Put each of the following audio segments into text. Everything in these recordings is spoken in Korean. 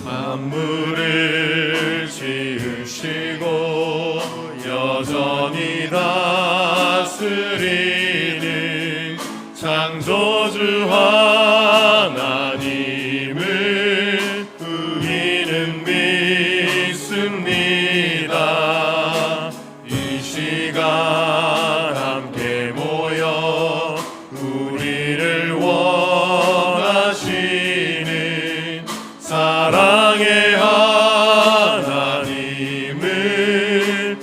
만물을 지으시고 여전히 다스리는 창조주 하나님을 우리는 믿습니다. 이 시간 함께 모여 우리를 원하시는 사랑의 하나님을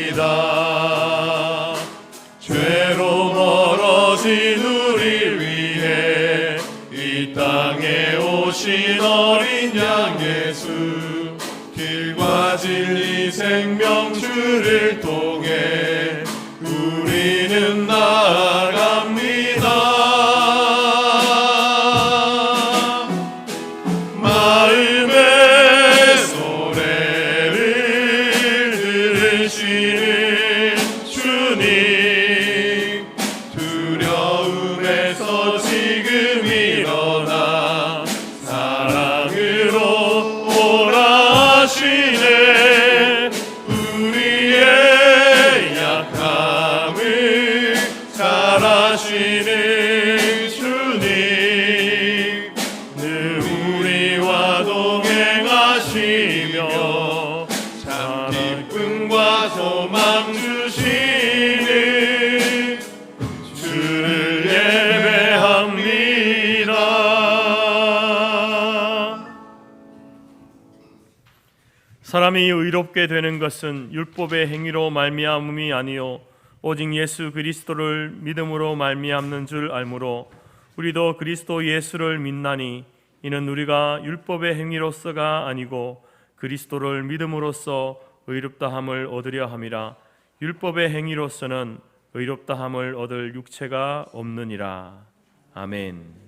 예배합니다. 죄로 멀어진 우리를 위해 이 땅에 오신 어린 양 예수, 길과 진리 생명주를 통해 우리는 나아갑니다. 마음의 소리를 들으시는 주님, 두려움에서 지금 일어나 사랑으로 오라 하시네. 우리의 약함을 잘 아시는 주님, 늘 우리와 동행하시며 참 기쁨과 소망 주시는 주를 예배합니다. 사람이 의롭게 되는 것은 율법의 행위로 말미암음이 아니요 오직 예수 그리스도를 믿음으로 말미암는 줄 알므로 우리도 그리스도 예수를 믿나니 이는 우리가 율법의 행위로서가 아니고 그리스도를 믿음으로써 의롭다함을 얻으려 함이라. 율법의 행위로서는 의롭다함을 얻을 육체가 없느니라. 아멘.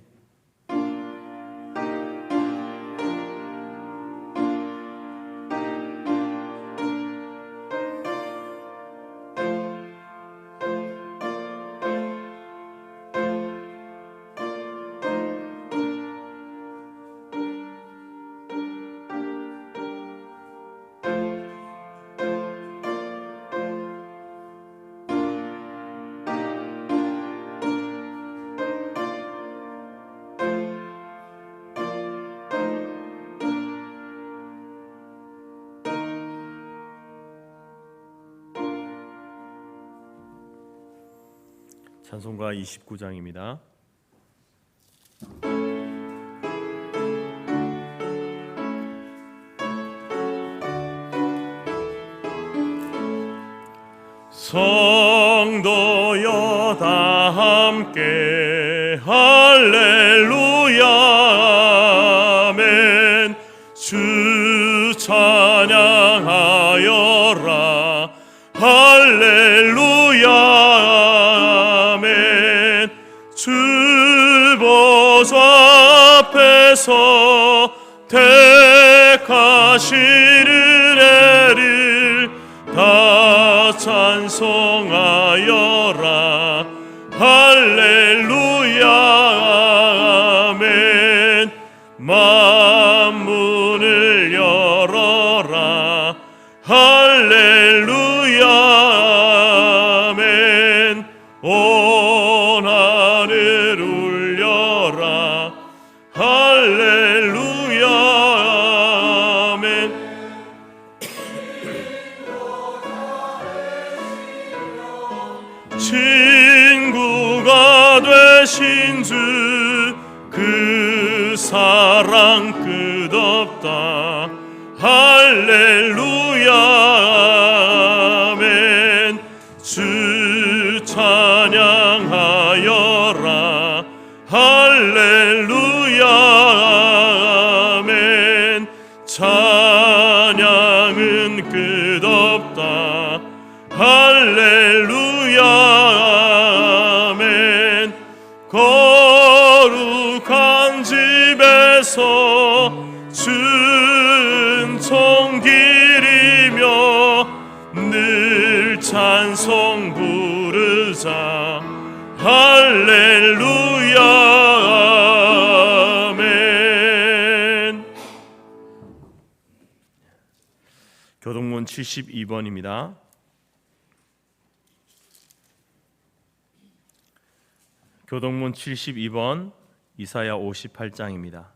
찬송가 29장입니다. 성도여 다 함께 할렐루야 아멘. 주 찬양하여라 할렐루야 아멘. 주 보좌 앞에서 택하시는 애를 다 찬송하여라 할렐루야 아멘. 만문을 열어라 할렐루야 아멘. 온 하늘 울려라 할렐루야 아멘. 친구가 되신 주 그 사랑 끝없다 할렐루야 아멘. 주 찬양하여라 할렐루야 아멘. 찬양은 끝없다 할렐루야 아멘. 거룩한 집에서 은총 기리며 늘 찬송 부르자 할렐루야 교동문 72번입니다. 교동문 72번, 이사야 58장입니다.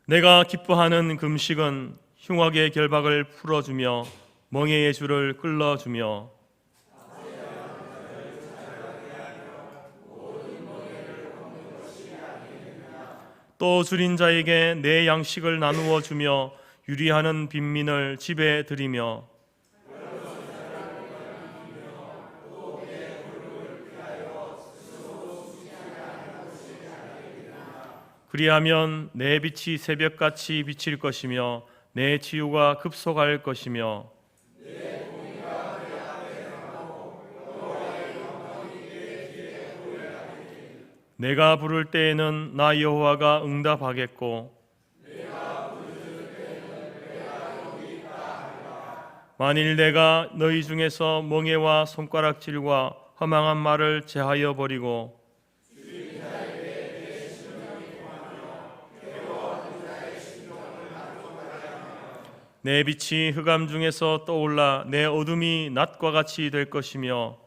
내가 기뻐하는 금식은 흉악의 결박을 풀어주며 멍에의 줄을 끌어주며 또 줄인 자에게 내 양식을 나누어 주며 유리하는 빈민을 집에 들이며 그리하면 내 빛이 새벽같이 비칠 것이며 내 치유가 급속할 것이며 내가 부를 때에는 나 여호와가 응답하겠고 만일 내가 너희 중에서 멍에와 손가락질과 허망한 말을 제하여 버리고 내 빛이 흑암 중에서 떠올라 내 어둠이 낮과 같이 될 것이며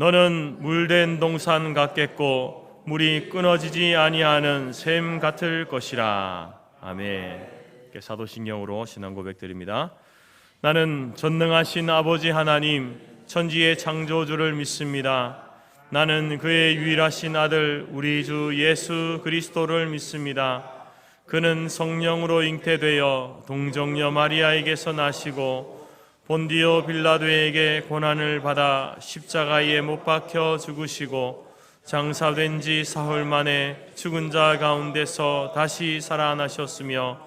너는 물된 동산 같겠고 물이 끊어지지 아니하는 샘 같을 것이라. 아멘. 사도신경으로 신앙 고백드립니다. 나는 전능하신 아버지 하나님 천지의 창조주를 믿습니다. 나는 그의 유일하신 아들 우리 주 예수 그리스도를 믿습니다. 그는 성령으로 잉태되어 동정녀 마리아에게서 나시고 본디오 빌라도에게 고난을 받아 십자가에 못 박혀 죽으시고 장사된 지 사흘 만에 죽은 자 가운데서 다시 살아나셨으며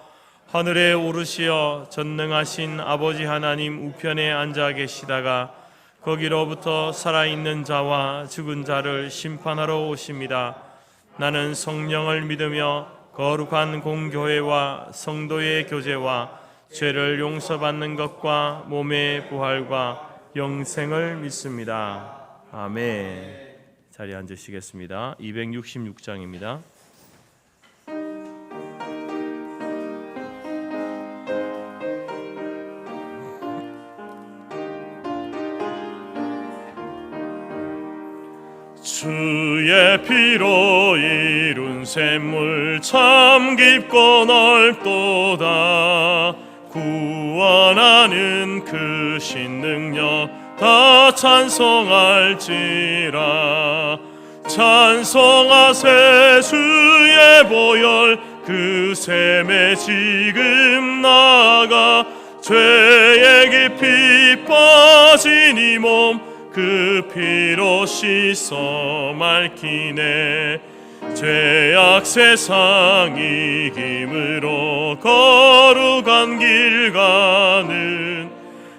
하늘에 오르시어 전능하신 아버지 하나님 우편에 앉아 계시다가 거기로부터 살아있는 자와 죽은 자를 심판하러 오십니다. 나는 성령을 믿으며 거룩한 공교회와 성도의 교제와 죄를 용서받는 것과 몸의 부활과 영생을 믿습니다. 아멘. 자리에 앉으시겠습니다. 266장입니다. 주의 피로 이룬 샘물 참 깊고 넓도다. 구원하는 그 신능력 다 찬송할지라. 찬송하세 주의 보혈 그 샘에 지금 나가 죄에 깊이 빠진 이 몸 그 피로 씻어 맑히네. 죄악 세상 이김으로 거룩한 길 가는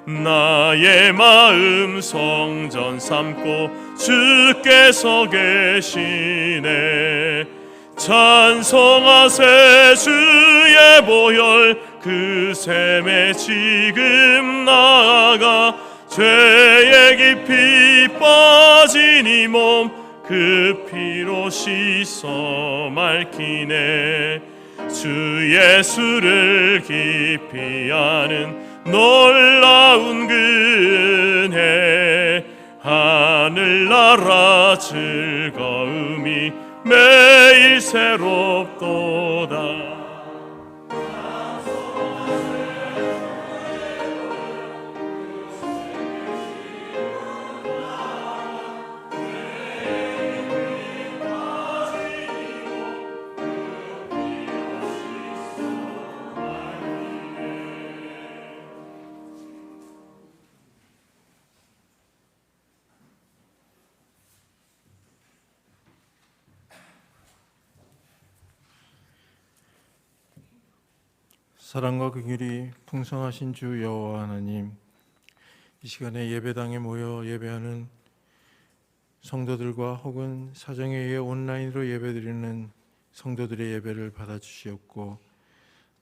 나의 마음 성전 삼고 주께서 계시네. 찬송하세 주의 보혈 그 샘에 지금 나아가 죄에 깊이 빠진 이 몸 그 피로 씻어 맑히네. 주 예수를 깊이 아는 놀라운 그 은혜 하늘나라 즐거움이 매일 새롭도다. 사랑과 긍휼이 풍성하신 주 여호와 하나님, 이 시간에 예배당에 모여 예배하는 성도들과 혹은 사정에 의해 온라인으로 예배드리는 성도들의 예배를 받아주시옵고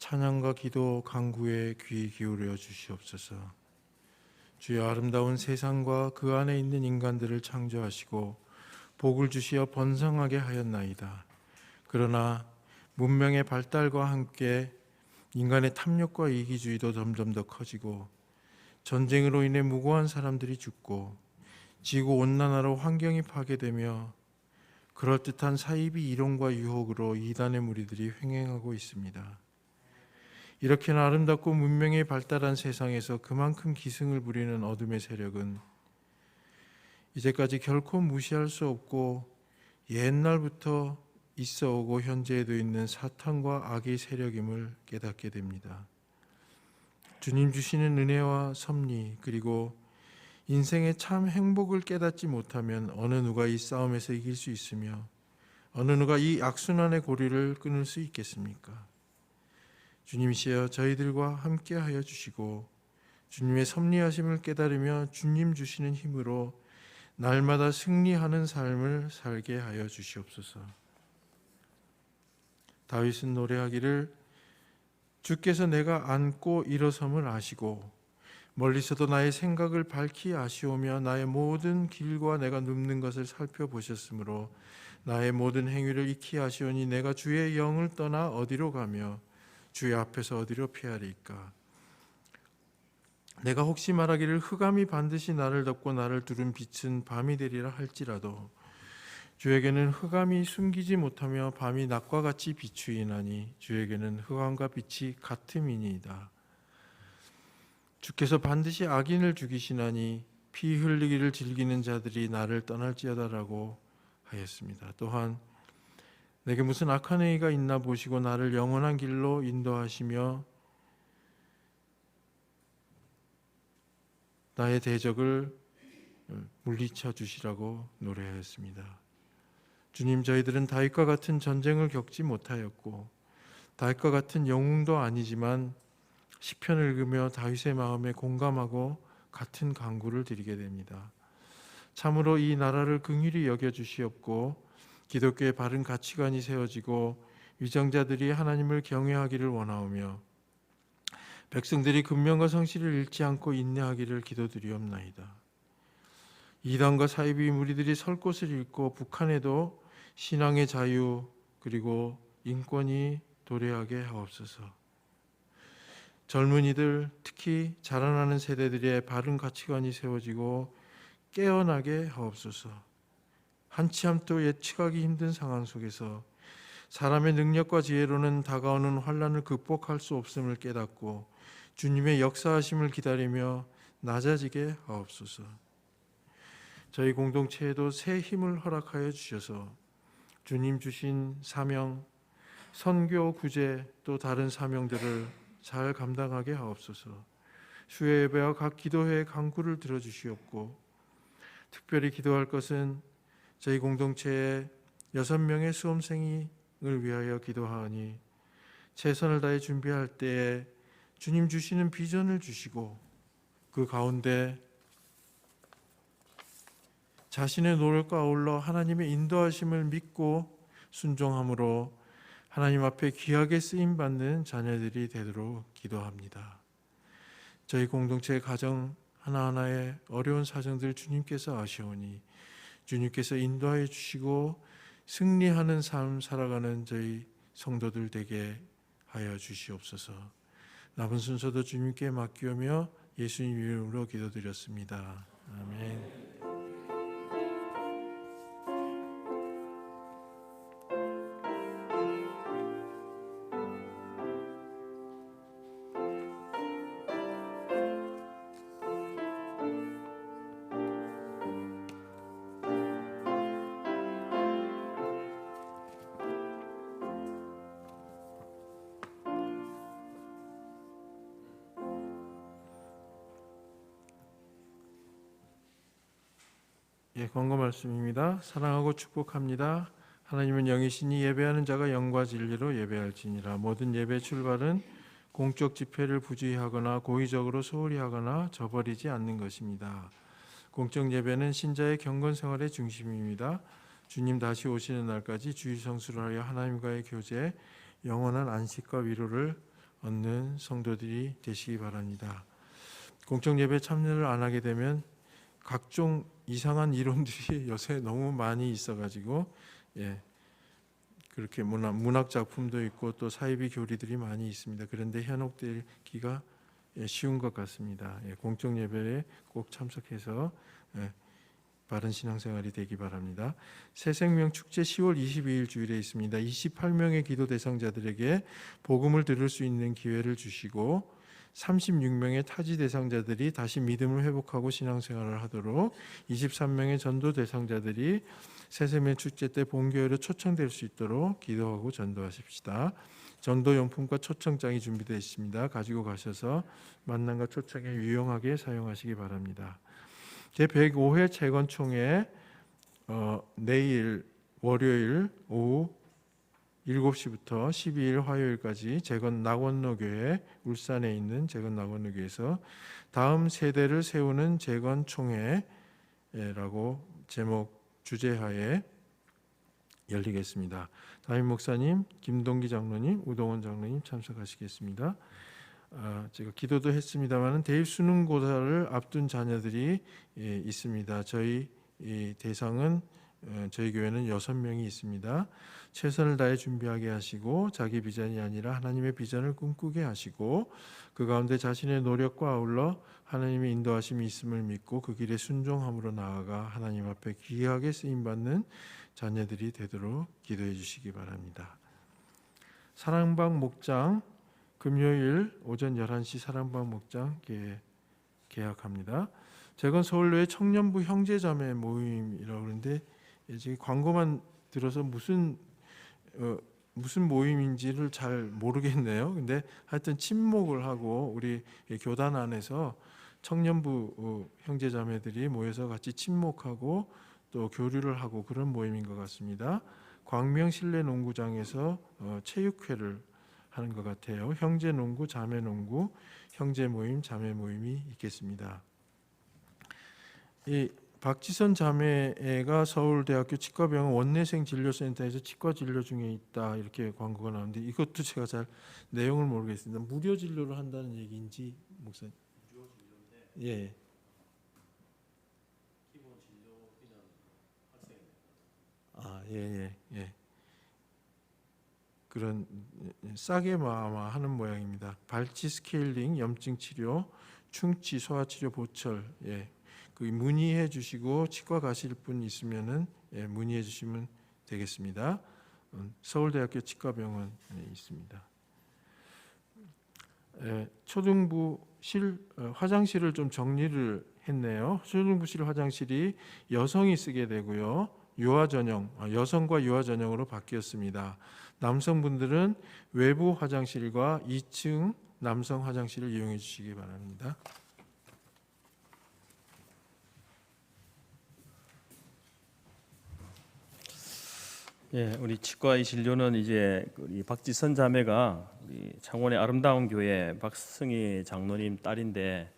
찬양과 기도 간구에 귀 기울여 주시옵소서. 주여, 아름다운 세상과 그 안에 있는 인간들을 창조하시고 복을 주시어 번성하게 하였나이다. 그러나 문명의 발달과 함께 인간의 탐욕과 이기주의도 점점 더 커지고 전쟁으로 인해 무고한 사람들이 죽고 지구 온난화로 환경이 파괴되며 그럴듯한 사이비 이론과 유혹으로 이단의 무리들이 횡행하고 있습니다. 이렇게나 아름답고 문명이 발달한 세상에서 그만큼 기승을 부리는 어둠의 세력은 이제까지 결코 무시할 수 없고 옛날부터 있어오고 현재에도 있는 사탄과 악의 세력임을 깨닫게 됩니다. 주님 주시는 은혜와 섭리 그리고 인생의 참 행복을 깨닫지 못하면 어느 누가 이 싸움에서 이길 수 있으며 어느 누가 이 악순환의 고리를 끊을 수 있겠습니까? 주님이시여 저희들과 함께하여 주시고 주님의 섭리하심을 깨달으며 주님 주시는 힘으로 날마다 승리하는 삶을 살게 하여 주시옵소서. 다윗은 노래하기를 주께서 내가 앉고 일어섬을 아시고 멀리서도 나의 생각을 밝히 아시오며 나의 모든 길과 내가 눕는 것을 살펴보셨으므로 나의 모든 행위를 익히 아시오니 내가 주의 영을 떠나 어디로 가며 주의 앞에서 어디로 피하리까. 내가 혹시 말하기를 흑암이 반드시 나를 덮고 나를 두른 빛은 밤이 되리라 할지라도 주에게는 흑암이 숨기지 못하며 밤이 낮과 같이 비추이나니 주에게는 흑암과 빛이 같음이니이다. 주께서 반드시 악인을 죽이시나니 피 흘리기를 즐기는 자들이 나를 떠날지어다라고 하였습니다. 또한 내게 무슨 악한 행위가 있나 보시고 나를 영원한 길로 인도하시며 나의 대적을 물리쳐 주시라고 노래하였습니다. 주님, 저희들은 다윗과 같은 전쟁을 겪지 못하였고 다윗과 같은 영웅도 아니지만 시편을 읽으며 다윗의 마음에 공감하고 같은 간구를 드리게 됩니다. 참으로 이 나라를 긍휼히 여겨 주시옵고 기독교의 바른 가치관이 세워지고 위정자들이 하나님을 경외하기를 원하오며 백성들이 근면과 성실을 잃지 않고 인내하기를 기도드리옵나이다. 이단과 사이비 무리들이 설 곳을 잃고 북한에도 신앙의 자유 그리고 인권이 도래하게 하옵소서. 젊은이들 특히 자라나는 세대들의 바른 가치관이 세워지고 깨어나게 하옵소서. 한치암도 예측하기 힘든 상황 속에서 사람의 능력과 지혜로는 다가오는 환난을 극복할 수 없음을 깨닫고 주님의 역사하심을 기다리며 낮아지게 하옵소서. 저희 공동체에도 새 힘을 허락하여 주셔서 주님 주신 사명, 선교, 구제 또 다른 사명들을 잘 감당하게 하옵소서. 수요 예배와 각 기도회의 간구를 들어주시옵고 특별히 기도할 것은 저희 공동체의 6명의 수험생을 위하여 기도하오니 최선을 다해 준비할 때에 주님 주시는 비전을 주시고 그 가운데 자신의 노력과 아울러 하나님의 인도하심을 믿고 순종함으로 하나님 앞에 귀하게 쓰임받는 자녀들이 되도록 기도합니다. 저희 공동체의 가정 하나하나의 어려운 사정들 주님께서 아시오니 주님께서 인도하여 주시고 승리하는 삶 살아가는 저희 성도들 되게 하여 주시옵소서. 남은 순서도 주님께 맡기오며 예수님 이름으로 기도드렸습니다. 아멘. 권고 말씀입니다. 사랑하고 축복합니다. 하나님은 영이시니 예배하는 자가 영과 진리로 예배할지니라. 모든 예배 출발은 공적 집회를 부주의하거나 고의적으로 소홀히 하거나 저버리지 않는 것입니다. 공적 예배는 신자의 경건 생활의 중심입니다. 주님 다시 오시는 날까지 주의 성수를 하여 하나님과의 교제, 영원한 안식과 위로를 얻는 성도들이 되시기 바랍니다. 공적 예배 참여를 안 하게 되면 각종 이상한 이론들이 요새 너무 많이 있어가지고 그렇게 문학 작품도 있고 또 사이비 교리들이 많이 있습니다. 그런데 현혹되기가 쉬운 것 같습니다. 공적 예배에 꼭 참석해서 바른 신앙생활이 되기 바랍니다. 새생명 축제 10월 22일 주일에 있습니다. 28명의 기도 대상자들에게 복음을 들을 수 있는 기회를 주시고 36명의 타지 대상자들이 다시 믿음을 회복하고 신앙생활을 하도록 23명의 전도 대상자들이 새생명 축제 때 본교회로 초청될 수 있도록 기도하고 전도하십시다. 전도용품과 초청장이 준비되어 있습니다. 가지고 가셔서 만남과 초청에 유용하게 사용하시기 바랍니다. 제105회 재건총회 내일 월요일 오후 7시부터 12일 화요일까지 재건 낙원로교회 울산에 있는 재건 낙원로교회에서 다음 세대를 세우는 재건총회라고 제목 주제하에 열리겠습니다. 담임 목사님, 김동기 장로님, 우동원 장로님 참석하시겠습니다. 제가 기도도 했습니다만 대입 수능고사를 앞둔 자녀들이 있습니다. 저희 대상은 저희 교회는 6명이 있습니다. 최선을 다해 준비하게 하시고 자기 비전이 아니라 하나님의 비전을 꿈꾸게 하시고 그 가운데 자신의 노력과 아울러 하나님의 인도하심이 있음을 믿고 그 길에 순종함으로 나아가 하나님 앞에 귀하게 쓰임받는 자녀들이 되도록 기도해 주시기 바랍니다. 사랑방 목장 금요일 오전 11시 사랑방 목장 개학합니다. 재건 서울로의 청년부 형제자매 모임이라고 그러는데 지금 광고만 들어서 무슨 모임인지를 잘 모르겠네요. 근데 하여튼 친목을 하고 우리 교단 안에서 청년부 형제자매들이 모여서 같이 친목하고 또 교류를 하고 그런 모임인 것 같습니다. 광명 실내 농구장에서 체육회를 하는 것 같아요. 형제 농구, 자매 농구, 형제 모임, 자매 모임이 있겠습니다. 이 박지선 자매가 서울대학교 치과병원 원내생 진료센터에서 치과 진료 중에 있다 이렇게 광고가 나오는데 이것도 제가 잘 내용을 모르겠습니다. 무료 진료를 한다는 얘기인지 목사님? 무료 진료인데. 예. 기본 진료비는 학생입니다. 예. 그런 싸게 아마 하는 모양입니다. 발치 스케일링, 염증 치료, 충치, 소화 치료, 보철. 그 문의해 주시고 치과 가실 분 있으면은 문의해 주시면 되겠습니다. 서울대학교 치과병원에 있습니다. 초등부실 화장실을 좀 정리를 했네요. 초등부실 화장실이 여성이 쓰게 되고요. 유아 전용, 여성과 유아 전용으로 바뀌었습니다. 남성분들은 외부 화장실과 2층 남성 화장실을 이용해 주시기 바랍니다. 우리 치과의 진료는 이제 우리 박지선 자매가 우리 창원의 아름다운 교회 박승희 장로님 딸인데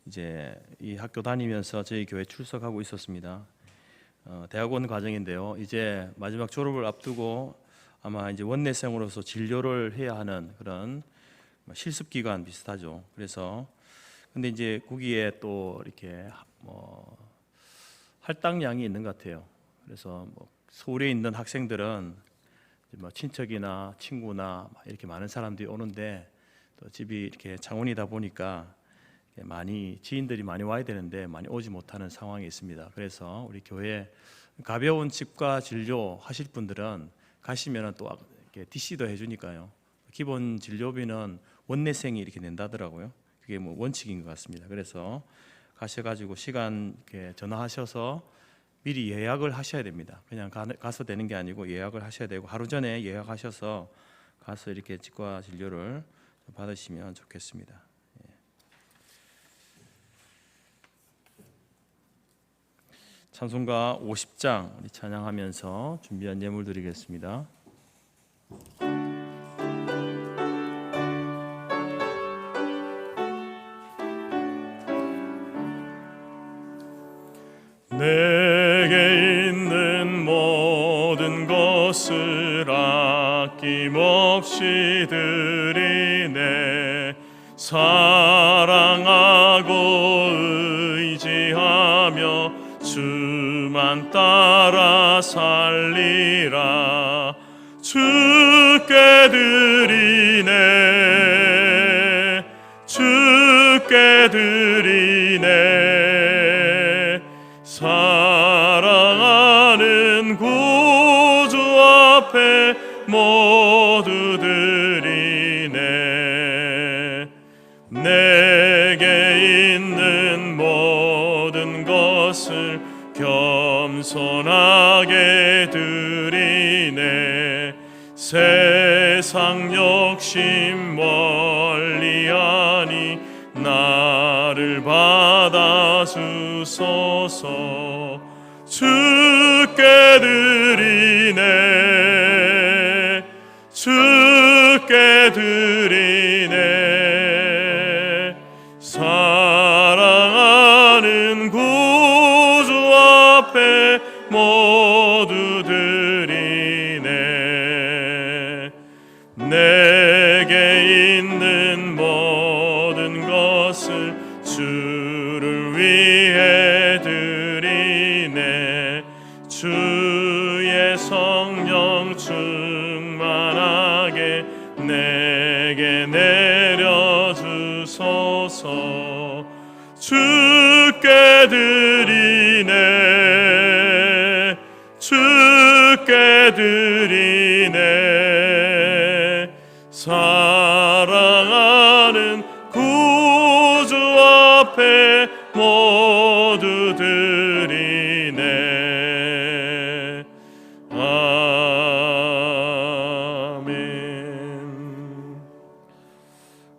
이제 이 학교 다니면서 저희 교회 출석하고 있었습니다. 대학원 과정인데요. 이제 마지막 졸업을 앞두고 아마 이제 원내생으로서 진료를 해야 하는 그런 실습 기간 비슷하죠. 그래서 근데 이제 거기에 또 이렇게 할당량이 있는 것 같아요. 그래서 서울에 있는 학생들은 뭐 친척이나 친구나 이렇게 많은 사람들이 오는데 또 집이 이렇게 창원이다 보니까 많이 지인들이 많이 와야 되는데 많이 오지 못하는 상황이 있습니다. 그래서 우리 교회 가벼운 치과 진료 하실 분들은 가시면은 또 이렇게 DC도 해주니까요. 기본 진료비는 원내생이 이렇게 낸다더라고요. 그게 뭐 원칙인 것 같습니다. 그래서 가셔가지고 시간 이렇게 전화하셔서 미리 예약을 하셔야 됩니다. 그냥 가서 되는 게 아니고 예약을 하셔야 되고 하루 전에 예약하셔서 가서 이렇게 치과 진료를 받으시면 좋겠습니다. 찬송가 50장 우리 찬양하면서 준비한 예물 드리겠습니다. 내게 있는 모든 것을 아낌없이 드리네. 사랑하고 의지하며 주만 따라 살리라. 주께 드리네, 주께 드리네. 사랑하는 구주 앞에 모두 드리네. 내게 있는 모든 것을 겸손하게 드리네. 세상 욕심 멀리하니 나를 받아주소서. 주께 드리네, 주께 드리네. 사랑하는 구주 앞에 모두 드리네. 내게 있는 모든 것을 주를 위해 드리네. 주의 성령 충만하게 내게 내려주소서. 주께 드리네, 주께 드리네. 사랑하는 구주 앞에 모두 드리네. 아멘.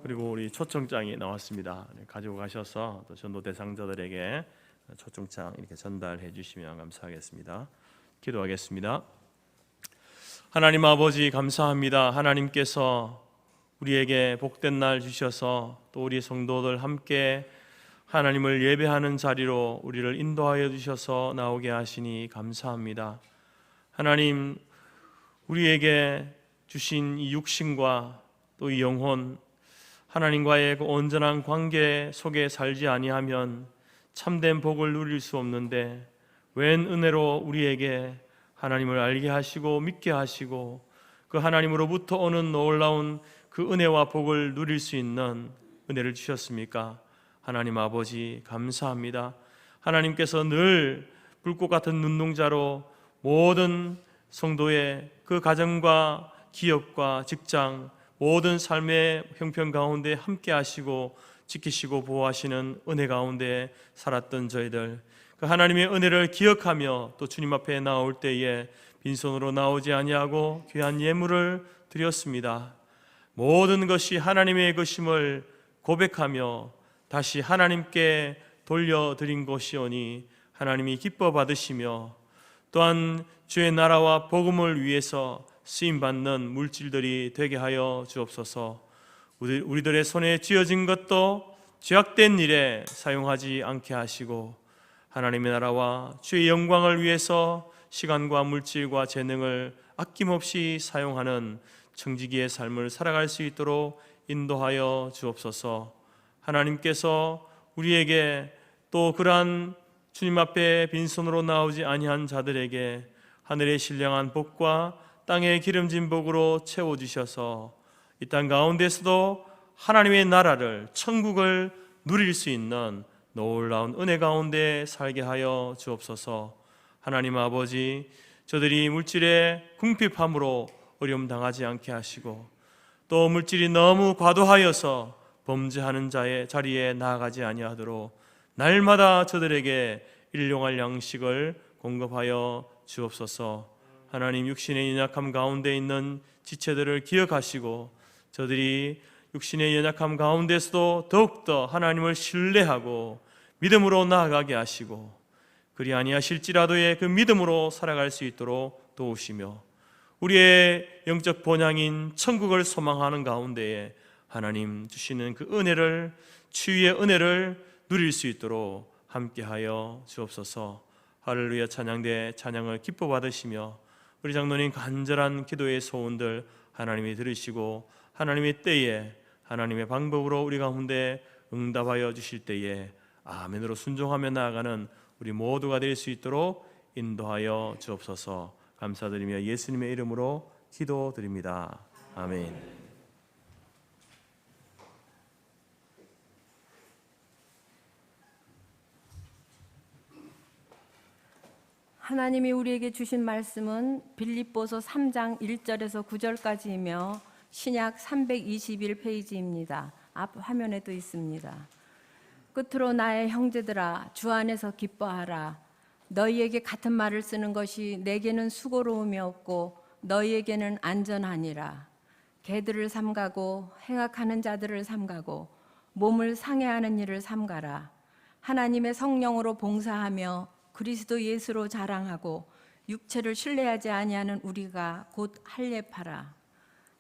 그리고 우리 초청장이 나왔습니다. 가지고 가셔서 또 전도 대상자들에게 초청장 이렇게 전달해 주시면 감사하겠습니다. 기도하겠습니다. 하나님 아버지 감사합니다. 하나님께서 우리에게 복된 날 주셔서 또 우리 성도들 함께 하나님을 예배하는 자리로 우리를 인도하여 주셔서 나오게 하시니 감사합니다. 하나님, 우리에게 주신 이 육신과 또 이 영혼, 하나님과의 그 온전한 관계 속에 살지 아니하면 참된 복을 누릴 수 없는데, 웬 은혜로 우리에게 하나님을 알게 하시고 믿게 하시고 그 하나님으로부터 오는 놀라운 그 은혜와 복을 누릴 수 있는 은혜를 주셨습니까? 하나님 아버지 감사합니다. 하나님께서 늘 불꽃 같은 눈동자로 모든 성도의 그 가정과 기업과 직장, 모든 삶의 형편 가운데 함께 하시고 지키시고 보호하시는 은혜 가운데 살았던 저희들, 그 하나님의 은혜를 기억하며 또 주님 앞에 나올 때에 빈손으로 나오지 아니하고 귀한 예물을 드렸습니다. 모든 것이 하나님의 것임을 고백하며 다시 하나님께 돌려드린 것이오니 하나님이 기뻐 받으시며, 또한 주의 나라와 복음을 위해서 쓰임받는 물질들이 되게 하여 주옵소서. 우리들의 손에 쥐어진 것도 죄악된 일에 사용하지 않게 하시고 하나님의 나라와 주의 영광을 위해서 시간과 물질과 재능을 아낌없이 사용하는 청지기의 삶을 살아갈 수 있도록 인도하여 주옵소서. 하나님께서 우리에게 또 그러한 주님 앞에 빈손으로 나오지 아니한 자들에게 하늘의 신령한 복과 땅의 기름진 복으로 채워주셔서 이 땅 가운데서도 하나님의 나라를, 천국을 누릴 수 있는 놀라운 은혜 가운데 살게 하여 주옵소서. 하나님 아버지, 저들이 물질의 궁핍함으로 어려움 당하지 않게 하시고 또 물질이 너무 과도하여서 범죄하는 자의 자리에 나아가지 아니하도록 날마다 저들에게 일용할 양식을 공급하여 주옵소서. 하나님, 육신의 연약함 가운데 있는 지체들을 기억하시고 저들이 육신의 연약함 가운데서도 더욱더 하나님을 신뢰하고 믿음으로 나아가게 하시고 그리 아니하실지라도의 그 믿음으로 살아갈 수 있도록 도우시며 우리의 영적 본향인 천국을 소망하는 가운데에 하나님 주시는 그 은혜를, 치유의 은혜를 누릴 수 있도록 함께하여 주옵소서. 할렐루야 찬양대 찬양을 기뻐 받으시며 우리 장로님 간절한 기도의 소원들 하나님이 들으시고 하나님의 때에 하나님의 방법으로 우리 가운데 응답하여 주실 때에 아멘으로 순종하며 나아가는 우리 모두가 될 수 있도록 인도하여 주옵소서. 감사드리며 예수님의 이름으로 기도드립니다. 아멘. 하나님이 우리에게 주신 말씀은 빌립보서 3장 1절에서 9절까지이며 신약 321페이지입니다. 앞 화면에도 있습니다. 끝으로 나의 형제들아 주 안에서 기뻐하라. 너희에게 같은 말을 쓰는 것이 내게는 수고로움이 없고 너희에게는 안전하니라. 개들을 삼가고 행악하는 자들을 삼가고 몸을 상해하는 일을 삼가라. 하나님의 성령으로 봉사하며 그리스도 예수로 자랑하고 육체를 신뢰하지 아니하는 우리가 곧 할례파라.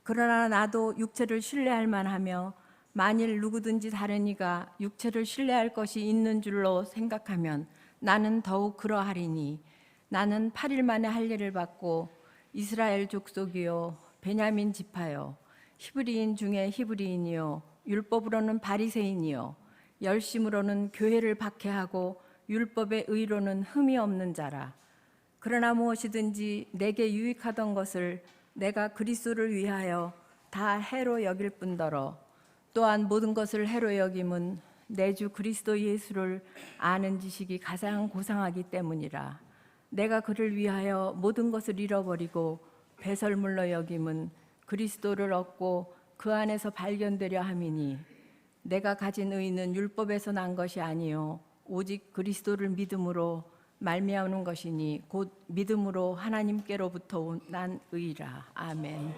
그러나 나도 육체를 신뢰할 만하며 만일 누구든지 다른 이가 육체를 신뢰할 것이 있는 줄로 생각하면 나는 더욱 그러하리니 나는 8일 만에 할례를 받고 이스라엘 족속이요 베냐민 지파요 히브리인 중에 히브리인이요 율법으로는 바리새인이요 열심으로는 교회를 박해하고 율법의 의로는 흠이 없는 자라. 그러나 무엇이든지 내게 유익하던 것을 내가 그리스도를 위하여 다 해로 여길 뿐더러 또한 모든 것을 해로 여김은 내 주 그리스도 예수를 아는 지식이 가장 고상하기 때문이라. 내가 그를 위하여 모든 것을 잃어버리고 배설물로 여김은 그리스도를 얻고 그 안에서 발견되려 함이니 내가 가진 의는 율법에서 난 것이 아니요 오직 그리스도를 믿음으로 말미암는 것이니 곧 믿음으로 하나님께로부터 난 의라. 아멘.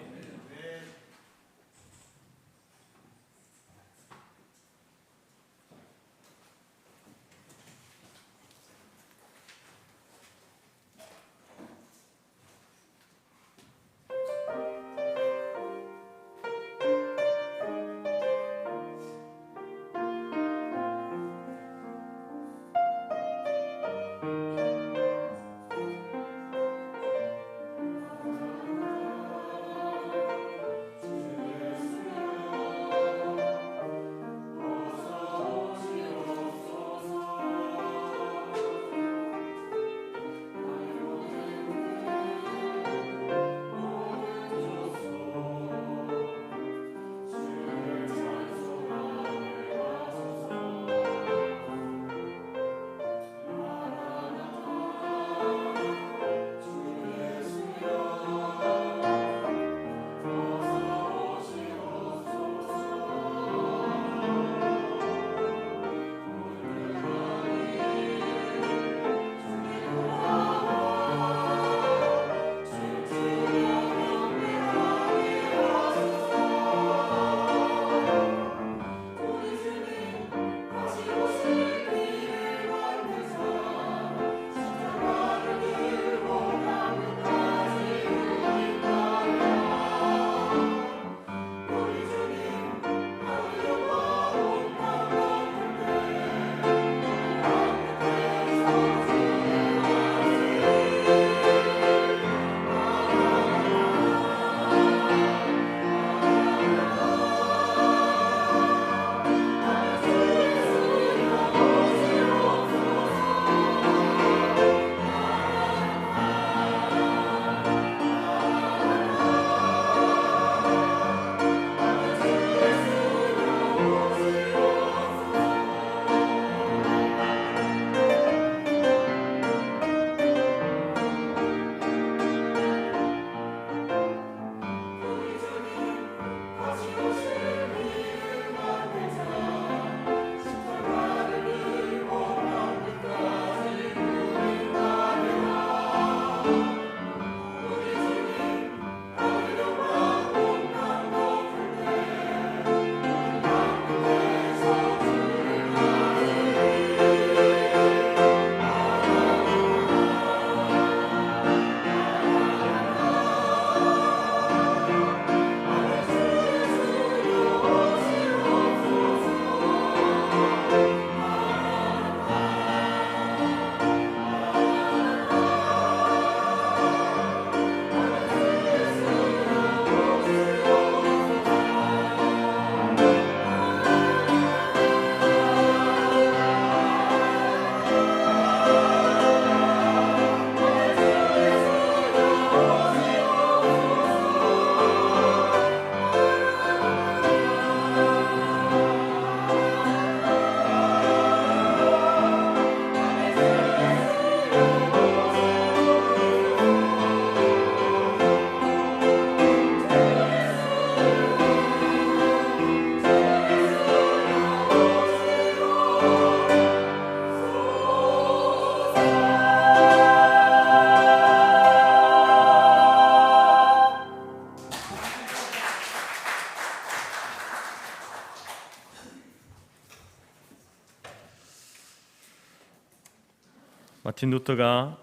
마틴 루터가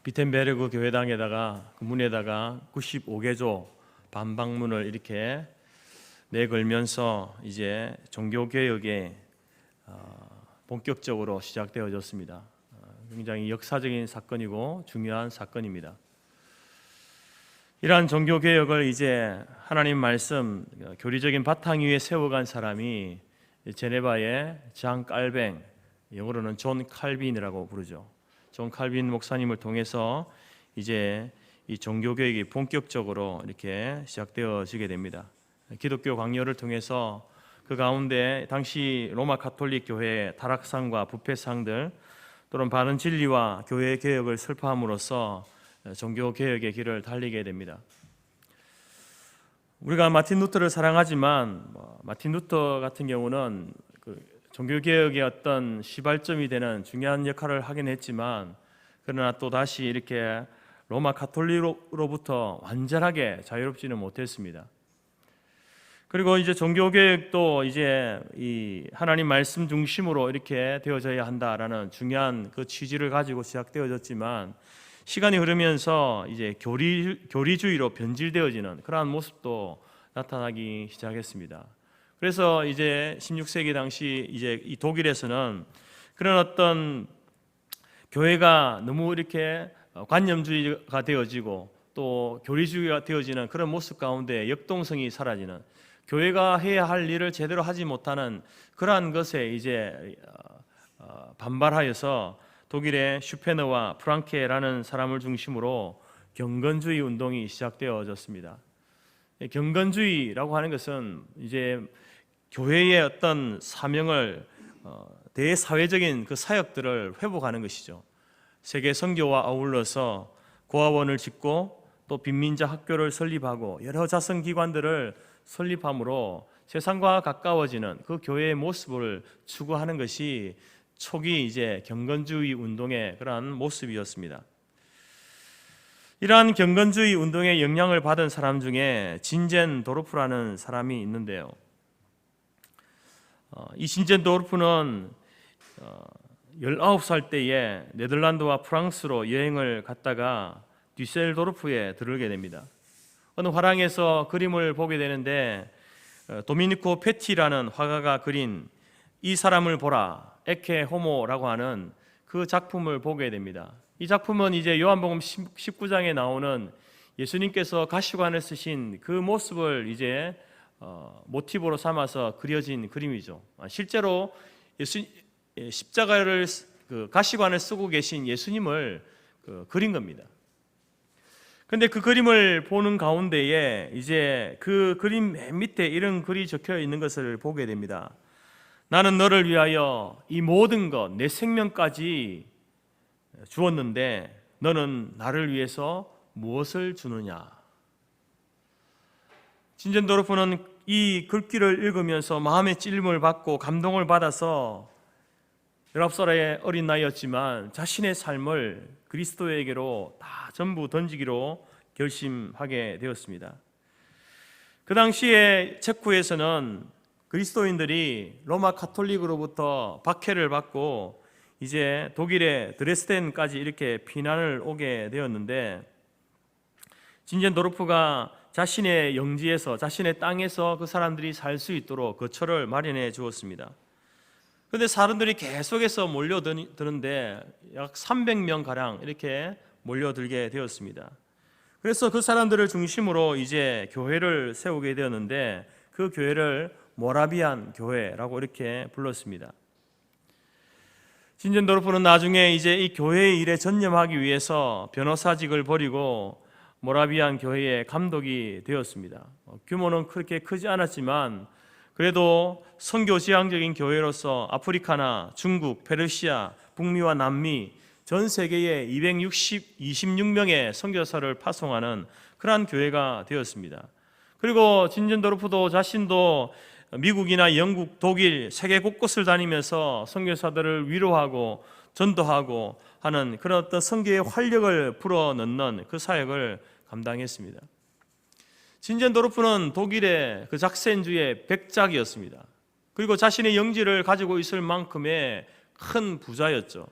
비텐베르그 교회당에다가 그 문에다가 95개조 반박문을 이렇게 내걸면서 이제 종교 개혁에 본격적으로 시작되어졌습니다. 굉장히 역사적인 사건이고 중요한 사건입니다. 이러한 종교 개혁을 이제 하나님 말씀 교리적인 바탕 위에 세워간 사람이 제네바의 장 깔뱅, 영어로는 존 칼빈이라고 부르죠. 존 칼빈 목사님을 통해서 이제 이 종교 개혁이 본격적으로 이렇게 시작되어지게 됩니다. 기독교 강요를 통해서 그 가운데 당시 로마 가톨릭 교회의 타락상과 부패상들 또는 바른 진리와 교회 개혁을 설파함으로써 종교 개혁의 길을 달리게 됩니다. 우리가 마틴 루터를 사랑하지만 마틴 루터 같은 경우는 그 종교 개혁의 어떤 시발점이 되는 중요한 역할을 하긴 했지만 그러나 또 다시 이렇게 로마 가톨릭으로부터 완전하게 자유롭지는 못했습니다. 그리고 이제 종교 개혁도 이제 이 하나님 말씀 중심으로 이렇게 되어져야 한다라는 중요한 그 취지를 가지고 시작되어졌지만 시간이 흐르면서 이제 교리주의로 변질되어지는 그러한 모습도 나타나기 시작했습니다. 그래서 이제 16세기 당시 이제 이 독일에서는 그런 어떤 교회가 너무 이렇게 관념주의가 되어지고 또 교리주의가 되어지는 그런 모습 가운데 역동성이 사라지는 교회가 해야 할 일을 제대로 하지 못하는 그러한 것에 이제 반발하여서 독일의 슈페너와 프랑케라는 사람을 중심으로 경건주의 운동이 시작되어졌습니다. 경건주의라고 하는 것은 이제 교회의 어떤 사명을 대사회적인 그 사역들을 회복하는 것이죠. 세계 선교와 아울러서 고아원을 짓고 또 빈민자 학교를 설립하고 여러 자선 기관들을 설립함으로 세상과 가까워지는 그 교회의 모습을 추구하는 것이 초기 이제 경건주의 운동의 그러한 모습이었습니다. 이러한 경건주의 운동의 영향을 받은 사람 중에 진젠도르프라는 사람이 있는데요. 이 진젠도르프는 19살 때에 네덜란드와 프랑스로 여행을 갔다가 뒤셀도르프에 들르게 됩니다. 어느 화랑에서 그림을 보게 되는데 도미니코 페티라는 화가가 그린 이 사람을 보라 에케 호모라고 하는 그 작품을 보게 됩니다. 이 작품은 이제 요한복음 19장에 나오는 예수님께서 가시관을 쓰신 그 모습을 이제 모티브로 삼아서 그려진 그림이죠. 실제로 십자가를 가시관을 쓰고 계신 예수님을 그린 겁니다. 근데 그 그림을 보는 가운데에 이제 그 그림 맨 밑에 이런 글이 적혀 있는 것을 보게 됩니다. 나는 너를 위하여 이 모든 것, 내 생명까지 주었는데 너는 나를 위해서 무엇을 주느냐? 진젠도르프는 이 글귀를 읽으면서 마음의 찔림을 받고 감동을 받아서 19살의 어린 나이였지만 자신의 삶을 그리스도에게로 다 전부 던지기로 결심하게 되었습니다. 그 당시에 체코에서는 그리스도인들이 로마 가톨릭으로부터 박해를 받고 이제 독일의 드레스덴까지 이렇게 피난을 오게 되었는데 진젠도르프가 자신의 영지에서 자신의 땅에서 그 사람들이 살 수 있도록 거처를 마련해 주었습니다. 그런데 사람들이 계속해서 몰려드는데 약 300명 가량 이렇게 몰려들게 되었습니다. 그래서 그 사람들을 중심으로 이제 교회를 세우게 되었는데 그 교회를 모라비안 교회라고 이렇게 불렀습니다. 진젠도르프는 나중에 이제 이 교회의 일에 전념하기 위해서 변호사직을 버리고 모라비안 교회의 감독이 되었습니다. 규모는 그렇게 크지 않았지만 그래도 선교 지향적인 교회로서 아프리카나 중국, 페르시아, 북미와 남미 전 세계에 226명의 선교사를 파송하는 그러한 교회가 되었습니다. 그리고 진젠도르프도 자신도 미국이나 영국, 독일, 세계 곳곳을 다니면서 선교사들을 위로하고 전도하고 하는 그런 어떤 선교의 활력을 불어넣는 그 사역을 감당했습니다. 진젠도르프는 독일의 그 작센주의 백작이었습니다. 그리고 자신의 영지를 가지고 있을 만큼의 큰 부자였죠.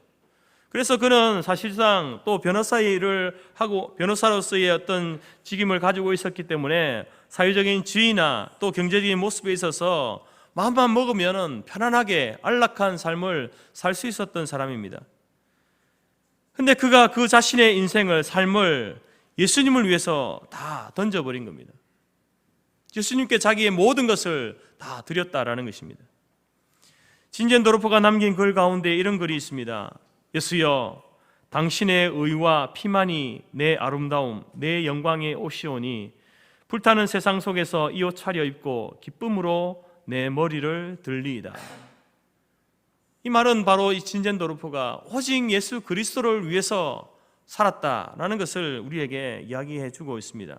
그래서 그는 사실상 또 변호사 일을 하고 변호사로서의 어떤 직임을 가지고 있었기 때문에 사회적인 지위나 또 경제적인 모습에 있어서 마음만 먹으면 편안하게 안락한 삶을 살 수 있었던 사람입니다. 근데 그가 그 자신의 인생을, 삶을 예수님을 위해서 다 던져버린 겁니다. 예수님께 자기의 모든 것을 다 드렸다라는 것입니다. 진젠도르프가 남긴 글 가운데 이런 글이 있습니다. 예수여, 당신의 의와 피만이 내 아름다움, 내 영광의 옷이오니 불타는 세상 속에서 이 옷 차려입고 기쁨으로 내 머리를 들리이다. 이 말은 바로 이 진젠도르프가 오직 예수 그리스도를 위해서 살았다라는 것을 우리에게 이야기해 주고 있습니다.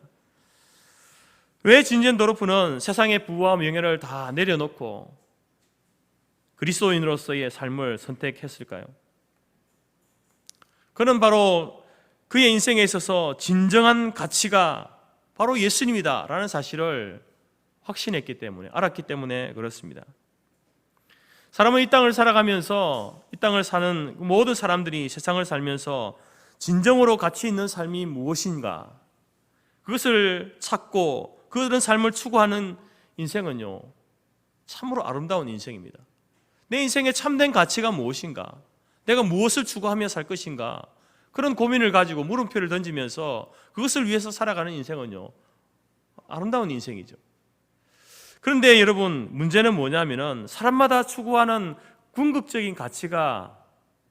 왜 진젠도르프는 세상의 부와 명예를 다 내려놓고 그리스도인으로서의 삶을 선택했을까요? 그는 바로 그의 인생에 있어서 진정한 가치가 바로 예수님이다라는 사실을 확신했기 때문에, 알았기 때문에 그렇습니다. 사람은 이 땅을 살아가면서, 이 땅을 사는 모든 사람들이 세상을 살면서 진정으로 가치 있는 삶이 무엇인가, 그것을 찾고 그런 삶을 추구하는 인생은요, 참으로 아름다운 인생입니다. 내 인생의 참된 가치가 무엇인가, 내가 무엇을 추구하며 살 것인가, 그런 고민을 가지고 물음표를 던지면서 그것을 위해서 살아가는 인생은요, 아름다운 인생이죠. 그런데 여러분, 문제는 뭐냐면은 사람마다 추구하는 궁극적인 가치가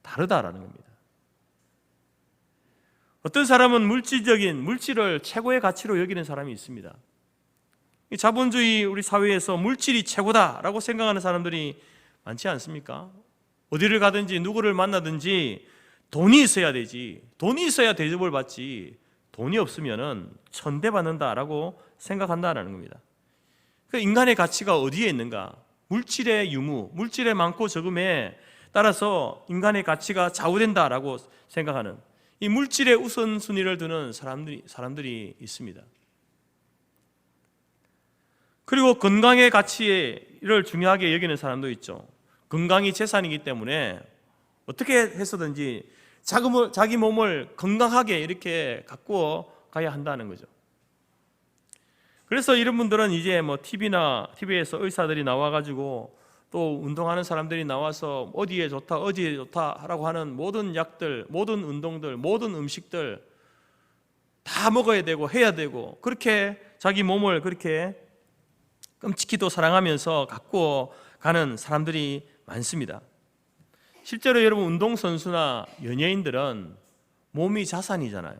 다르다라는 겁니다. 어떤 사람은 물질을 최고의 가치로 여기는 사람이 있습니다. 이 자본주의 우리 사회에서 물질이 최고다라고 생각하는 사람들이 많지 않습니까? 어디를 가든지 누구를 만나든지 돈이 있어야 되지, 돈이 있어야 대접을 받지, 돈이 없으면은 천대받는다라고 생각한다라는 겁니다. 그 인간의 가치가 어디에 있는가? 물질의 유무, 물질의 많고 적음에 따라서 인간의 가치가 좌우된다라고 생각하는, 이 물질의 우선순위를 두는 사람들이 있습니다. 그리고 건강의 가치를 중요하게 여기는 사람도 있죠. 건강이 재산이기 때문에 어떻게 해서든지 자기 몸을 건강하게 이렇게 가꾸어 가야 한다는 거죠. 그래서 이런 분들은 이제 뭐 TV에서 의사들이 나와가지고 또 운동하는 사람들이 나와서 어디에 좋다라고 하는 모든 약들, 모든 운동들, 모든 음식들 다 먹어야 되고 해야 되고, 그렇게 자기 몸을 그렇게 끔찍히도 사랑하면서 가꾸어 가는 사람들이 많습니다. 실제로 여러분, 운동선수나 연예인들은 몸이 자산이잖아요.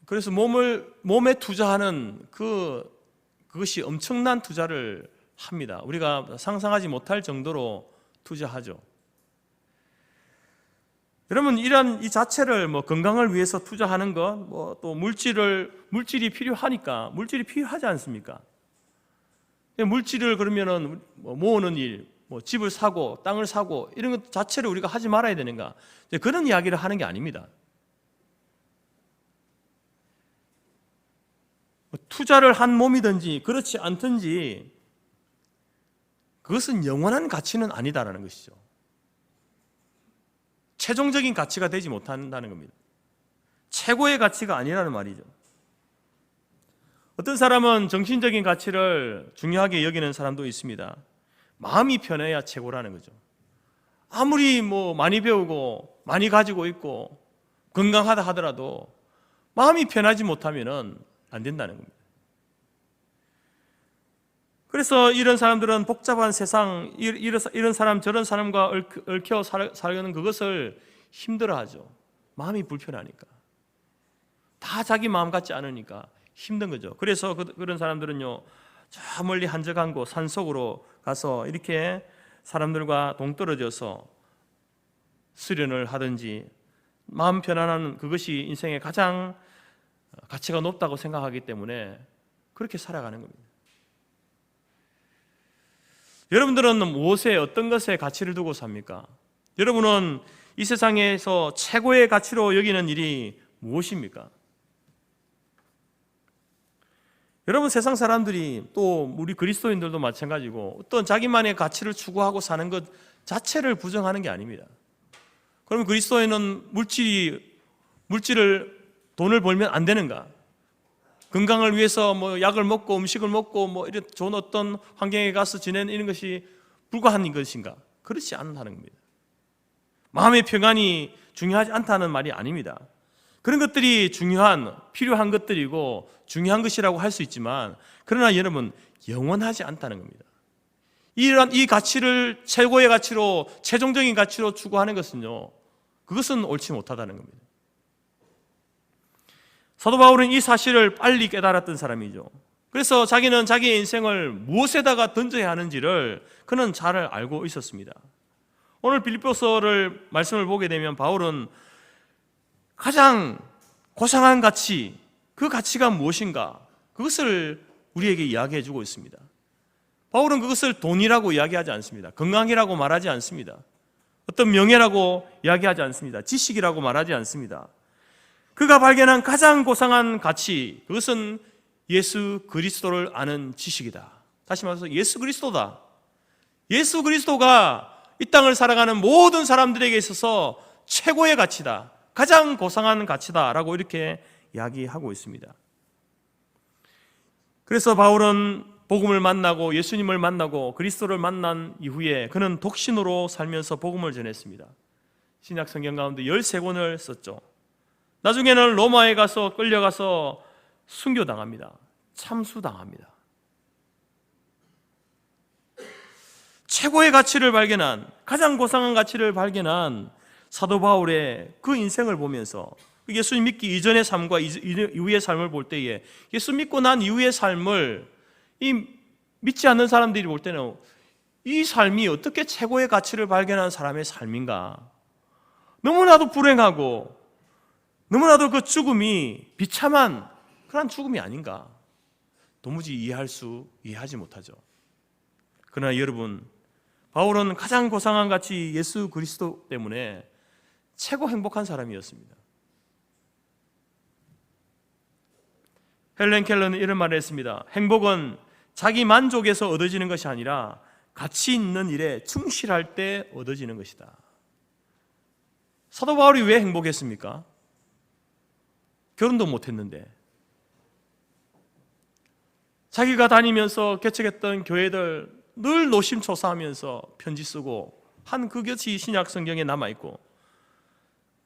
그래서 몸에 투자하는 그것이 엄청난 투자를 합니다. 우리가 상상하지 못할 정도로 투자하죠. 여러분, 이 자체를 뭐 건강을 위해서 투자하는 것, 뭐 또 물질이 필요하니까, 물질이 필요하지 않습니까? 물질을 그러면은 모으는 일, 뭐 집을 사고 땅을 사고 이런 것 자체를 우리가 하지 말아야 되는가? 그런 이야기를 하는 게 아닙니다. 투자를 한 몸이든지 그렇지 않든지 그것은 영원한 가치는 아니다라는 것이죠. 최종적인 가치가 되지 못한다는 겁니다. 최고의 가치가 아니라는 말이죠. 어떤 사람은 정신적인 가치를 중요하게 여기는 사람도 있습니다. 마음이 편해야 최고라는 거죠. 아무리 뭐 많이 배우고 많이 가지고 있고 건강하다 하더라도 마음이 편하지 못하면은 안 된다는 겁니다. 그래서 이런 사람들은 복잡한 세상, 이런 사람 저런 사람과 얽혀 살려는 그것을 힘들어하죠. 마음이 불편하니까, 다 자기 마음 같지 않으니까 힘든 거죠. 그래서 그런 사람들은요, 저 멀리 한적한 곳 산속으로 가서 이렇게 사람들과 동떨어져서 수련을 하든지, 마음 편안한 그것이 인생의 가장 가치가 높다고 생각하기 때문에 그렇게 살아가는 겁니다. 여러분들은 무엇에, 어떤 것에 가치를 두고 삽니까? 여러분은 이 세상에서 최고의 가치로 여기는 일이 무엇입니까? 여러분, 세상 사람들이 또 우리 그리스도인들도 마찬가지고 어떤 자기만의 가치를 추구하고 사는 것 자체를 부정하는 게 아닙니다. 그럼 그리스도인은 물질을 돈을 벌면 안 되는가? 건강을 위해서 뭐 약을 먹고 음식을 먹고 뭐 이런 좋은 어떤 환경에 가서 지내는 이런 것이 불가한 것인가? 그렇지 않다는 겁니다. 마음의 평안이 중요하지 않다는 말이 아닙니다. 그런 것들이 필요한 것들이고 중요한 것이라고 할 수 있지만, 그러나 여러분, 영원하지 않다는 겁니다. 이 가치를 최고의 가치로, 최종적인 가치로 추구하는 것은요, 그것은 옳지 못하다는 겁니다. 사도 바울은 이 사실을 빨리 깨달았던 사람이죠. 그래서 자기는 자기의 인생을 무엇에다가 던져야 하는지를 그는 잘 알고 있었습니다. 오늘 빌립보서를 말씀을 보게 되면 바울은 가장 고상한 가치, 그 가치가 무엇인가, 그것을 우리에게 이야기해 주고 있습니다. 바울은 그것을 돈이라고 이야기하지 않습니다. 건강이라고 말하지 않습니다. 어떤 명예라고 이야기하지 않습니다. 지식이라고 말하지 않습니다. 그가 발견한 가장 고상한 가치, 그것은 예수 그리스도를 아는 지식이다. 다시 말해서 예수 그리스도다. 예수 그리스도가 이 땅을 살아가는 모든 사람들에게 있어서 최고의 가치다, 가장 고상한 가치다라고 이렇게 이야기하고 있습니다. 그래서 바울은 복음을 만나고 예수님을 만나고 그리스도를 만난 이후에 그는 독신으로 살면서 복음을 전했습니다. 신약 성경 가운데 13권을 썼죠. 나중에는 로마에 가서 끌려가서 순교당합니다. 참수당합니다. 최고의 가치를 발견한, 가장 고상한 가치를 발견한 사도 바울의 그 인생을 보면서 예수님 믿기 이전의 삶과 이후의 삶을 볼 때에, 예수 믿고 난 이후의 삶을 이 믿지 않는 사람들이 볼 때는 이 삶이 어떻게 최고의 가치를 발견한 사람의 삶인가, 너무나도 불행하고 너무나도 그 죽음이 비참한 그런 죽음이 아닌가, 도무지 이해하지 못하죠. 그러나 여러분, 바울은 가장 고상한 가치 예수 그리스도 때문에 최고 행복한 사람이었습니다. 헬렌 켈러는 이런 말을 했습니다. 행복은 자기 만족에서 얻어지는 것이 아니라 가치 있는 일에 충실할 때 얻어지는 것이다. 사도 바울이 왜 행복했습니까? 결혼도 못했는데, 자기가 다니면서 개척했던 교회들 늘 노심초사하면서 편지 쓰고 한 그것이 신약 성경에 남아있고,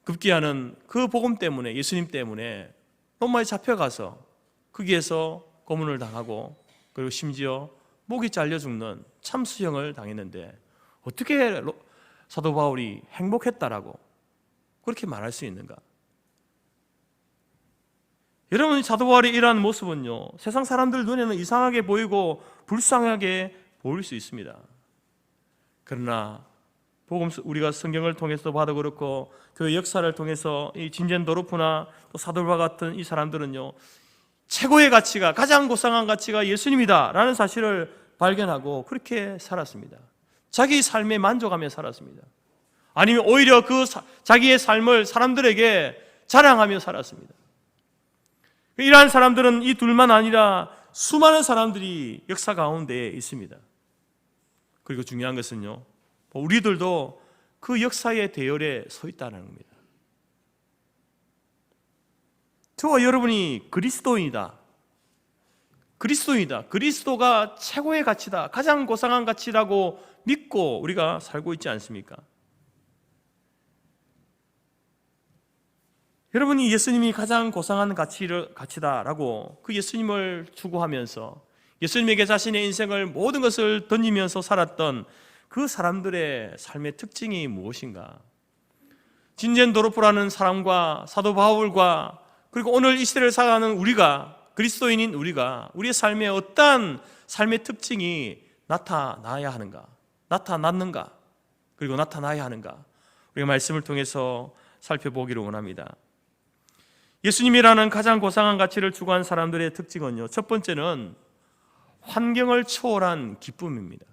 급기야는 그 복음 때문에, 예수님 때문에 로마에 잡혀가서 거기에서 고문을 당하고, 그리고 심지어 목이 잘려 죽는 참수형을 당했는데 어떻게 사도 바울이 행복했다라고 그렇게 말할 수 있는가? 여러분, 사도 바울의 이러한 모습은요, 세상 사람들 눈에는 이상하게 보이고 불쌍하게 보일 수 있습니다. 그러나 우리가 성경을 통해서 봐도 그렇고 교회 역사를 통해서 이 진젠도르프나 또 사도바 같은 이 사람들은요, 최고의 가치가, 가장 고상한 가치가 예수님이다 라는 사실을 발견하고 그렇게 살았습니다. 자기 삶에 만족하며 살았습니다. 아니면 오히려 자기의 삶을 사람들에게 자랑하며 살았습니다. 이러한 사람들은 이 둘만 아니라 수많은 사람들이 역사 가운데에 있습니다. 그리고 중요한 것은요, 우리들도 그 역사의 대열에 서 있다는 겁니다. 저와 여러분이 그리스도인이다. 그리스도가 최고의 가치다, 가장 고상한 가치라고 믿고 우리가 살고 있지 않습니까? 여러분이 예수님이 가장 고상한 가치다라고 그 예수님을 추구하면서 예수님에게 자신의 인생을 모든 것을 던지면서 살았던 그 사람들의 삶의 특징이 무엇인가? 진젠도르프라는 사람과 사도 바울과 그리고 오늘 이 시대를 살아가는 우리가, 그리스도인인 우리가 우리의 삶에 어떠한 삶의 특징이 나타났는가, 그리고 나타나야 하는가, 우리가 말씀을 통해서 살펴보기를 원합니다. 예수님이라는 가장 고상한 가치를 추구한 사람들의 특징은요, 첫 번째는 환경을 초월한 기쁨입니다.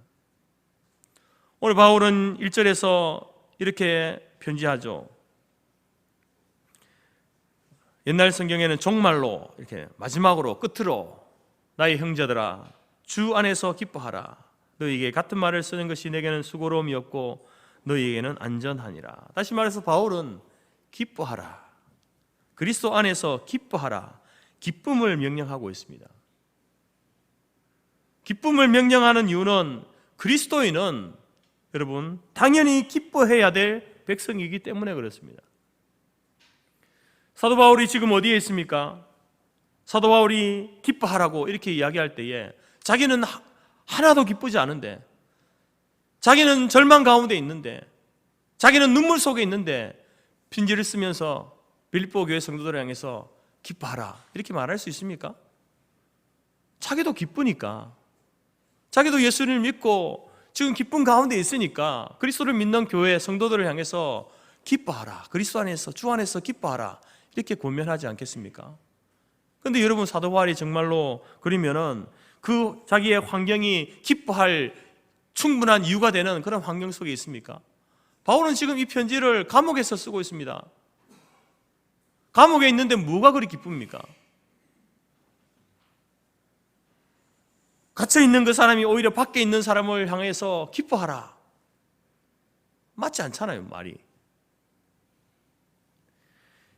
오늘 바울은 1절에서 이렇게 편지하죠. 옛날 성경에는 종말로, 이렇게 마지막으로 끝으로 나의 형제들아 주 안에서 기뻐하라. 너에게 같은 말을 쓰는 것이 내게는 수고로움이었고 너희에게는 안전하니라. 다시 말해서 바울은 기뻐하라, 그리스도 안에서 기뻐하라, 기쁨을 명령하고 있습니다. 기쁨을 명령하는 이유는 그리스도인은 여러분 당연히 기뻐해야 될 백성이기 때문에 그렇습니다. 사도 바울이 지금 어디에 있습니까? 사도 바울이 기뻐하라고 이렇게 이야기할 때에 자기는 하나도 기쁘지 않은데, 자기는 절망 가운데 있는데, 자기는 눈물 속에 있는데 편지를 쓰면서 빌립보 교회 성도들을 향해서 기뻐하라 이렇게 말할 수 있습니까? 자기도 기쁘니까, 자기도 예수를 믿고 지금 기쁨 가운데 있으니까 그리스도를 믿는 교회 성도들을 향해서 기뻐하라, 그리스도 안에서 주 안에서 기뻐하라 이렇게 권면하지 않겠습니까? 그런데 여러분, 사도 바울이 정말로 그러면은 그 자기의 환경이 기뻐할 충분한 이유가 되는 그런 환경 속에 있습니까? 바울은 지금 이 편지를 감옥에서 쓰고 있습니다. 감옥에 있는데 뭐가 그리 기쁩니까? 갇혀 있는 그 사람이 오히려 밖에 있는 사람을 향해서 기뻐하라, 맞지 않잖아요, 말이.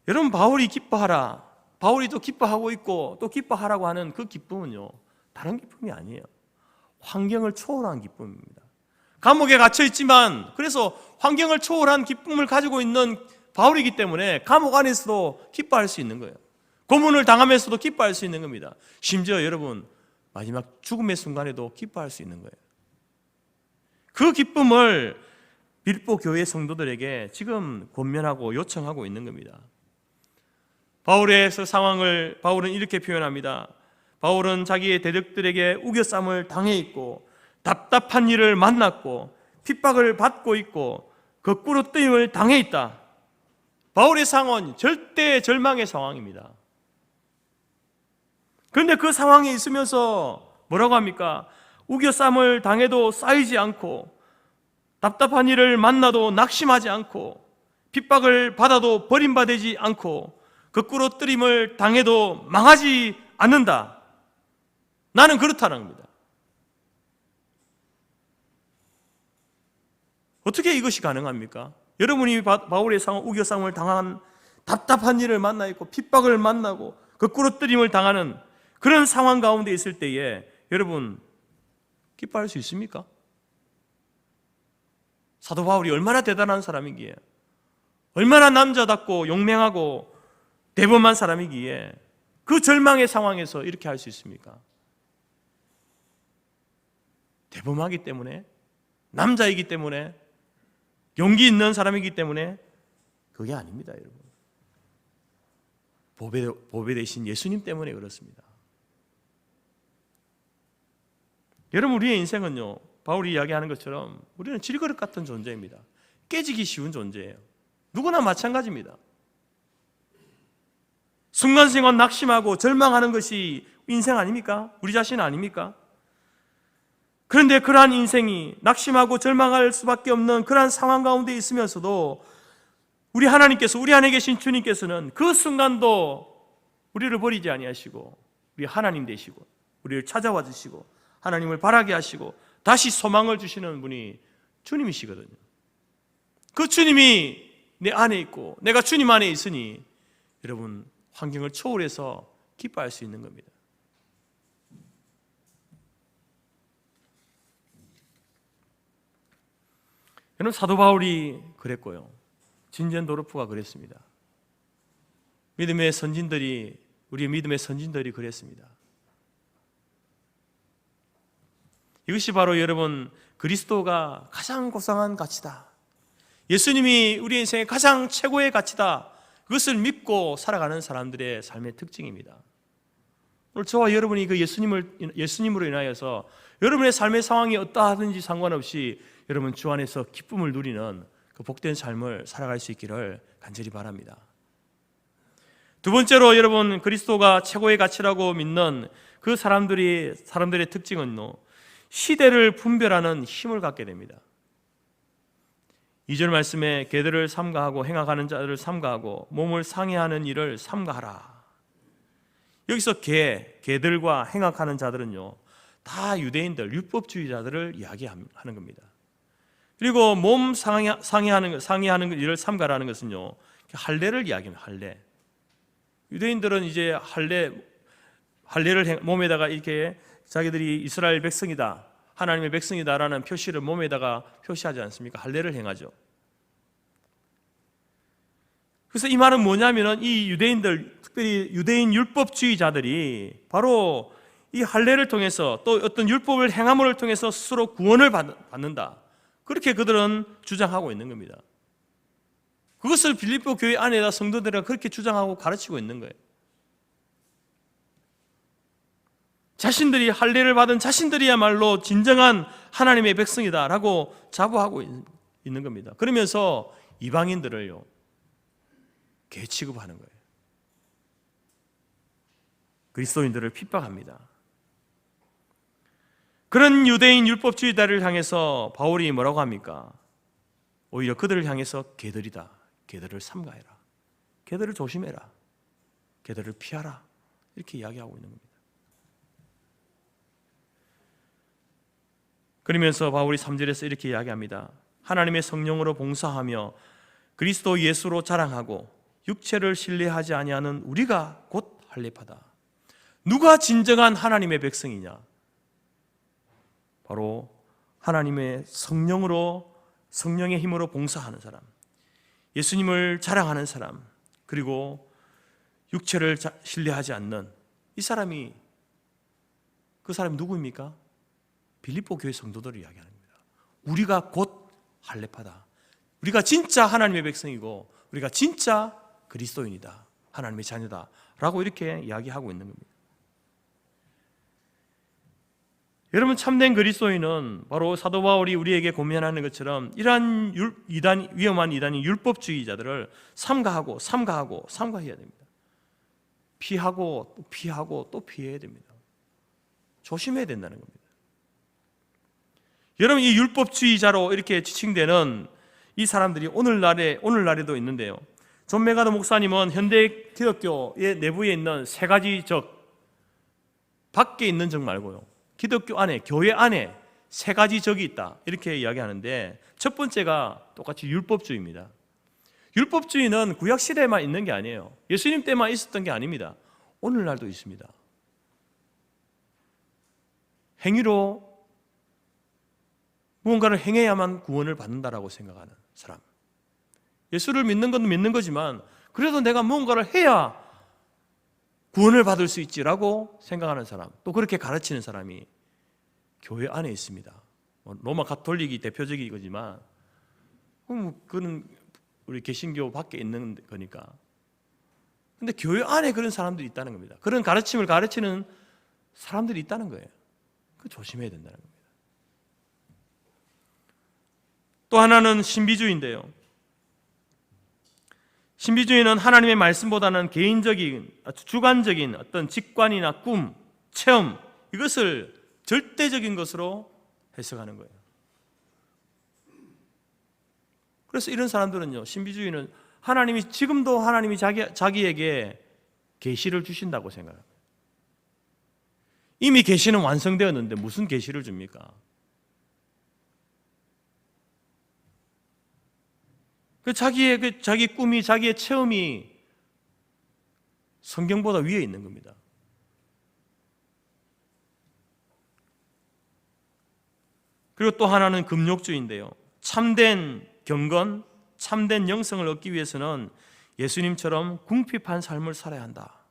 여러분, 바울이 기뻐하라, 바울이 또 기뻐하고 있고 또 기뻐하라고 하는 그 기쁨은요, 다른 기쁨이 아니에요. 환경을 초월한 기쁨입니다. 감옥에 갇혀 있지만 그래서 환경을 초월한 기쁨을 가지고 있는 바울이기 때문에 감옥 안에서도 기뻐할 수 있는 거예요. 고문을 당하면서도 기뻐할 수 있는 겁니다. 심지어 여러분, 마지막 죽음의 순간에도 기뻐할 수 있는 거예요. 그 기쁨을 빌립보 교회 성도들에게 지금 권면하고 요청하고 있는 겁니다. 바울의 상황을 바울은 이렇게 표현합니다. 바울은 자기의 대적들에게 우겨쌈을 당해 있고 답답한 일을 만났고 핍박을 받고 있고 거꾸로 뜨임을 당해 있다. 바울의 상황은 절대 절망의 상황입니다. 그런데 그 상황에 있으면서 뭐라고 합니까? 우겨쌈을 당해도 쌓이지 않고, 답답한 일을 만나도 낙심하지 않고, 핍박을 받아도 버림받지 않고, 거꾸로 뜨림을 당해도 망하지 않는다. 나는 그렇다는 겁니다. 어떻게 이것이 가능합니까? 여러분이 바울의 상황, 우겨쌈을 당한 답답한 일을 만나 있고 핍박을 만나고 거꾸로 뜨림을 당하는 그런 상황 가운데 있을 때에 여러분 기뻐할 수 있습니까? 사도 바울이 얼마나 대단한 사람이기에, 얼마나 남자답고 용맹하고 대범한 사람이기에 그 절망의 상황에서 이렇게 할 수 있습니까? 대범하기 때문에, 남자이기 때문에, 용기 있는 사람이기 때문에 그게 아닙니다, 여러분. 보배 되신 예수님 때문에 그렇습니다. 여러분, 우리의 인생은요, 바울이 이야기하는 것처럼 우리는 질그릇 같은 존재입니다. 깨지기 쉬운 존재예요. 누구나 마찬가지입니다. 순간순간 낙심하고 절망하는 것이 인생 아닙니까? 우리 자신 아닙니까? 그런데 그러한 인생이 낙심하고 절망할 수밖에 없는 그러한 상황 가운데 있으면서도 우리 하나님께서, 우리 안에 계신 주님께서는 그 순간도 우리를 버리지 아니하시고 우리 하나님 되시고 우리를 찾아와 주시고 하나님을 바라게 하시고 다시 소망을 주시는 분이 주님이시거든요. 그 주님이 내 안에 있고 내가 주님 안에 있으니 여러분, 환경을 초월해서 기뻐할 수 있는 겁니다. 여러분, 사도 바울이 그랬고요, 진젠도르프가 그랬습니다. 믿음의 선진들이, 우리의 믿음의 선진들이 그랬습니다. 이것이 바로 여러분, 그리스도가 가장 고상한 가치다, 예수님이 우리 인생의 가장 최고의 가치다, 그것을 믿고 살아가는 사람들의 삶의 특징입니다. 오늘 저와 여러분이 그 예수님으로 인하여서 여러분의 삶의 상황이 어떠하든지 상관없이 여러분 주 안에서 기쁨을 누리는 그 복된 삶을 살아갈 수 있기를 간절히 바랍니다. 두 번째로 여러분, 그리스도가 최고의 가치라고 믿는 그 사람들의 특징은요, 시대를 분별하는 힘을 갖게 됩니다. 2절 말씀에 개들을 삼가하고 행악하는 자들을 삼가하고 몸을 상해하는 일을 삼가하라. 여기서 개들과 행악하는 자들은요, 다 유대인들, 율법주의자들을 이야기하는 겁니다. 그리고 몸 상해하는 일을 삼가라는 것은요, 할례를 이야기합니다. 할례. 유대인들은 이제 할례를 몸에다가 이렇게 자기들이 이스라엘 백성이다, 하나님의 백성이다라는 표시를 몸에다가 표시하지 않습니까? 할례를 행하죠. 그래서 이 말은 뭐냐면은 이 유대인들, 특별히 유대인 율법주의자들이 바로 이 할례를 통해서 또 어떤 율법을 행함을 통해서 스스로 구원을 받는다, 그렇게 그들은 주장하고 있는 겁니다. 그것을 빌립보 교회 안에다 성도들이 그렇게 주장하고 가르치고 있는 거예요. 자신들이 할례를 받은 자신들이야말로 진정한 하나님의 백성이다라고 자부하고 있는 겁니다. 그러면서 이방인들을요, 개 취급하는 거예요. 그리스도인들을 핍박합니다. 그런 유대인 율법주의자를 향해서 바울이 뭐라고 합니까? 오히려 그들을 향해서 개들이다, 개들을 삼가해라, 개들을 조심해라, 개들을 피하라, 이렇게 이야기하고 있는 겁니다. 그러면서 바울이 3절에서 이렇게 이야기합니다. 하나님의 성령으로 봉사하며 그리스도 예수로 자랑하고 육체를 신뢰하지 아니하는 우리가 곧 할례파다. 누가 진정한 하나님의 백성이냐? 바로 하나님의 성령으로, 성령의 힘으로 봉사하는 사람, 예수님을 자랑하는 사람, 그리고 육체를 신뢰하지 않는 이 사람이, 그 사람이 누구입니까? 빌립보 교회 성도들을 이야기하는 겁니다. 우리가 곧 할례파다. 우리가 진짜 하나님의 백성이고 우리가 진짜 그리스도인이다, 하나님의 자녀다 라고 이렇게 이야기하고 있는 겁니다. 여러분, 참된 그리스도인은 바로 사도 바울이 우리에게 고면하는 것처럼 이러한 위험한 이단인 율법주의자들을 삼가해야 됩니다. 피하고 또 피하고 또 피해야 됩니다. 조심해야 된다는 겁니다. 여러분, 이 율법주의자로 이렇게 지칭되는 이 사람들이 오늘날에도 있는데요. 존 메가더 목사님은 현대 기독교의 내부에 있는 세 가지 적, 밖에 있는 적 말고요, 기독교 안에, 교회 안에 세 가지 적이 있다, 이렇게 이야기하는데, 첫 번째가 똑같이 율법주의입니다. 율법주의는 구약시대에만 있는 게 아니에요. 예수님 때만 있었던 게 아닙니다. 오늘날도 있습니다. 행위로 무언가를 행해야만 구원을 받는다라고 생각하는 사람, 예수를 믿는 건 믿는 거지만 그래도 내가 무언가를 해야 구원을 받을 수 있지라고 생각하는 사람, 또 그렇게 가르치는 사람이 교회 안에 있습니다. 로마 가톨릭이 대표적인 거지만 그건 우리 개신교 밖에 있는 거니까. 근데 교회 안에 그런 사람들이 있다는 겁니다. 그런 가르침을 가르치는 사람들이 있다는 거예요. 그 조심해야 된다는 겁니다. 또 하나는 신비주의인데요. 신비주의는 하나님의 말씀보다는 개인적인, 주관적인 어떤 직관이나 꿈, 체험, 이것을 절대적인 것으로 해석하는 거예요. 그래서 이런 사람들은요, 신비주의는 지금도 하나님이 자기에게 계시를 주신다고 생각합니다. 이미 계시는 완성되었는데 무슨 계시를 줍니까? 자기 꿈이, 자기의 체험이 성경보다 위에 있는 겁니다. 그리고 또 하나는 금욕주의인데요. 참된 경건, 참된 영성을 얻기 위해서는 예수님처럼 궁핍한 삶을 살아야 한다.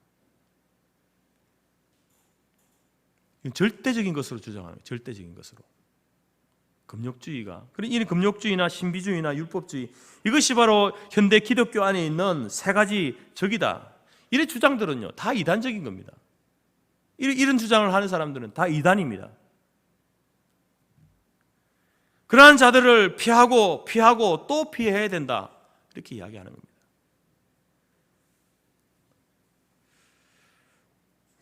절대적인 것으로 주장하는 거예요. 절대적인 것으로. 금욕주의가. 이 금욕주의나 신비주의나 율법주의, 이것이 바로 현대 기독교 안에 있는 세 가지 적이다. 이런 주장들은요, 다 이단적인 겁니다. 이런 주장을 하는 사람들은 다 이단입니다. 그러한 자들을 피하고 또 피해야 된다, 이렇게 이야기하는 겁니다.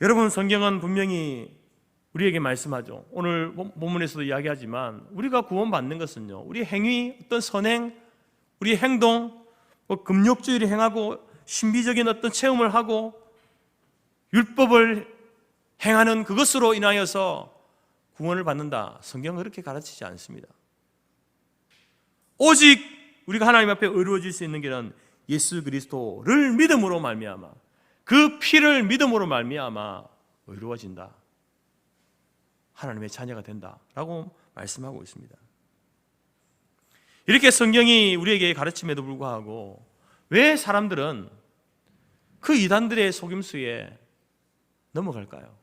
여러분, 성경은 분명히 우리에게 말씀하죠. 오늘 본문에서도 이야기하지만 우리가 구원받는 것은요, 우리 행위, 어떤 선행, 우리 행동, 금욕주의를 행하고 신비적인 어떤 체험을 하고 율법을 행하는 그것으로 인하여서 구원을 받는다. 성경은 그렇게 가르치지 않습니다. 오직 우리가 하나님 앞에 의로워질 수 있는 길은 예수 그리스도를 믿음으로 말미암아, 그 피를 믿음으로 말미암아 의로워진다, 하나님의 자녀가 된다라고 말씀하고 있습니다. 이렇게 성경이 우리에게 가르침에도 불구하고 왜 사람들은 그 이단들의 속임수에 넘어갈까요?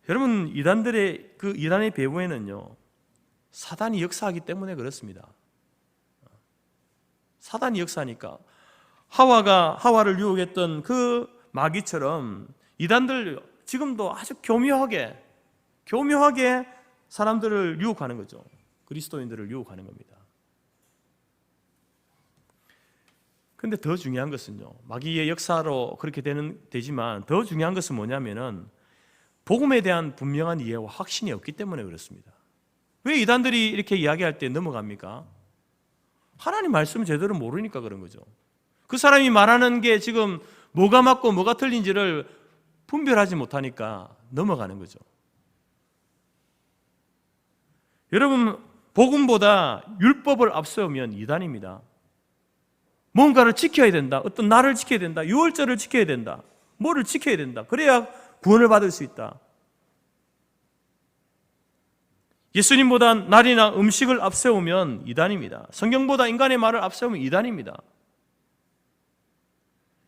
여러분, 이단의 배후에는요, 사단이 역사하기 때문에 그렇습니다. 사단이 역사하니까 하와를 유혹했던 그 마귀처럼 이단들 지금도 아주 교묘하게 사람들을 유혹하는 거죠. 그리스도인들을 유혹하는 겁니다. 근데 더 중요한 것은요, 마귀의 역사로 그렇게 되지만 더 중요한 것은 뭐냐면은 복음에 대한 분명한 이해와 확신이 없기 때문에 그렇습니다. 왜 이단들이 이렇게 이야기할 때 넘어갑니까? 하나님 말씀을 제대로 모르니까 그런 거죠. 그 사람이 말하는 게 지금 뭐가 맞고 뭐가 틀린지를 분별하지 못하니까 넘어가는 거죠. 여러분, 복음보다 율법을 앞세우면 이단입니다. 뭔가를 지켜야 된다, 어떤 날을 지켜야 된다, 유월절을 지켜야 된다, 뭐를 지켜야 된다, 그래야 구원을 받을 수 있다. 예수님보다 날이나 음식을 앞세우면 이단입니다. 성경보다 인간의 말을 앞세우면 이단입니다.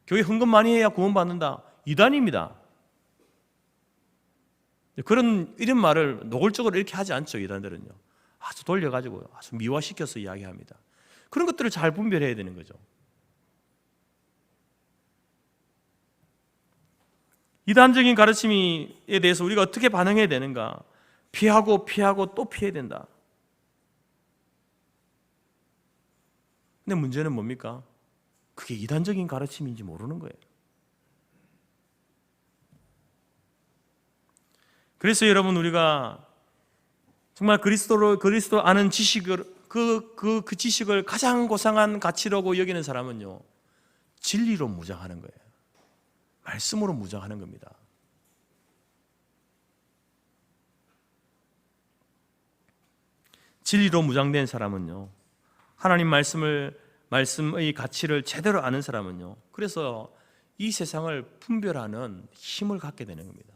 교회 헌금 많이 해야 구원받는다, 이단입니다. 이런 말을 노골적으로 이렇게 하지 않죠. 이단들은요, 아주 돌려가지고 아주 미화시켜서 이야기합니다. 그런 것들을 잘 분별해야 되는 거죠. 이단적인 가르침에 대해서 우리가 어떻게 반응해야 되는가? 피하고 또 피해야 된다. 근데 문제는 뭡니까? 그게 이단적인 가르침인지 모르는 거예요. 그래서 여러분, 우리가 정말 그리스도 아는 지식을 그 지식을 가장 고상한 가치라고 여기는 사람은요, 진리로 무장하는 거예요. 말씀으로 무장하는 겁니다. 진리로 무장된 사람은요, 하나님 말씀의 가치를 제대로 아는 사람은요, 그래서 이 세상을 분별하는 힘을 갖게 되는 겁니다.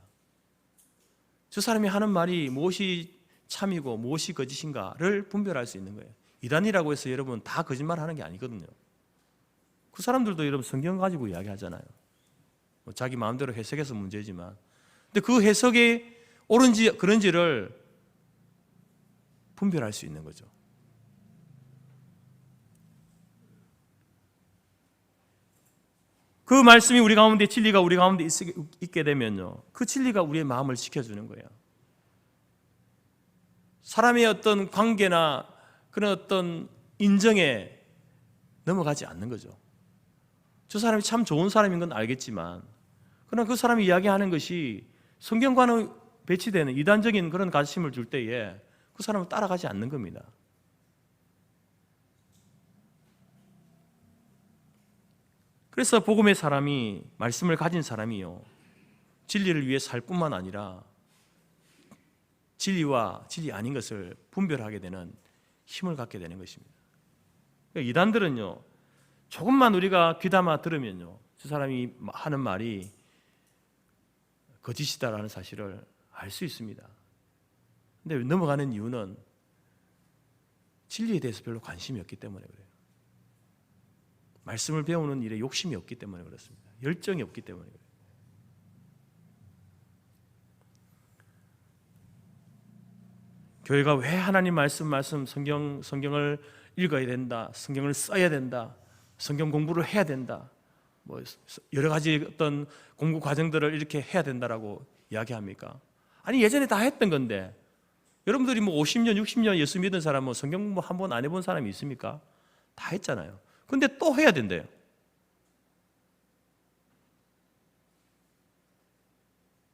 저 사람이 하는 말이 무엇이 참이고 무엇이 거짓인가를 분별할 수 있는 거예요. 이단이라고 해서 여러분 다 거짓말하는 게 아니거든요. 그 사람들도 여러분 성경 가지고 이야기하잖아요. 자기 마음대로 해석해서 문제지만, 근데 그 해석이 옳은지 그런지를 분별할 수 있는 거죠. 그 말씀이 우리 가운데, 진리가 우리 가운데 있게 되면요, 그 진리가 우리의 마음을 지켜주는 거예요. 사람의 어떤 관계나 그런 어떤 인정에 넘어가지 않는 거죠. 저 사람이 참 좋은 사람인 건 알겠지만, 그러나 그 사람이 이야기하는 것이 성경과는 배치되는 이단적인 그런 가르침을 줄 때에 그 사람을 따라가지 않는 겁니다. 그래서 복음의 사람이, 말씀을 가진 사람이요, 진리를 위해 살 뿐만 아니라 진리와 진리 아닌 것을 분별하게 되는 힘을 갖게 되는 것입니다. 그러니까 이단들은요, 조금만 우리가 귀담아 들으면요, 저 사람이 하는 말이 거짓이다라는 사실을 알 수 있습니다. 근데 넘어가는 이유는 진리에 대해서 별로 관심이 없기 때문에 그래요. 말씀을 배우는 일에 욕심이 없기 때문에 그렇습니다. 열정이 없기 때문에 그래요. 교회가 왜 하나님 말씀 성경을 읽어야 된다, 성경을 써야 된다, 성경 공부를 해야 된다, 뭐 여러 가지 어떤 공부 과정들을 이렇게 해야 된다라고 이야기합니까? 아니, 예전에 다 했던 건데, 여러분들이 뭐 50년, 60년 예수 믿은 사람은 성경 공부 한 번 안 해본 사람이 있습니까? 다 했잖아요. 근데 또 해야 된대요.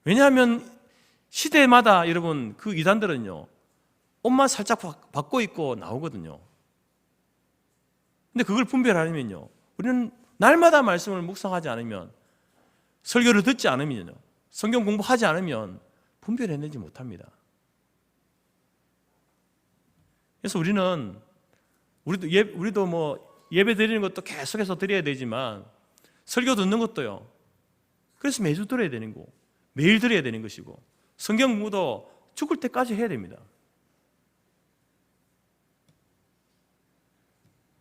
왜냐하면 시대마다 여러분, 그 이단들은요, 옷만 살짝 바꿔 입고 나오거든요. 근데 그걸 분별하려면요, 우리는 날마다 말씀을 묵상하지 않으면, 설교를 듣지 않으면요, 성경 공부하지 않으면 분별해내지 못합니다. 그래서 우리도 뭐 예배 드리는 것도 계속해서 드려야 되지만 설교 듣는 것도요. 그래서 매주 드려야 되는 거고 매일 드려야 되는 것이고 성경 공부도 죽을 때까지 해야 됩니다.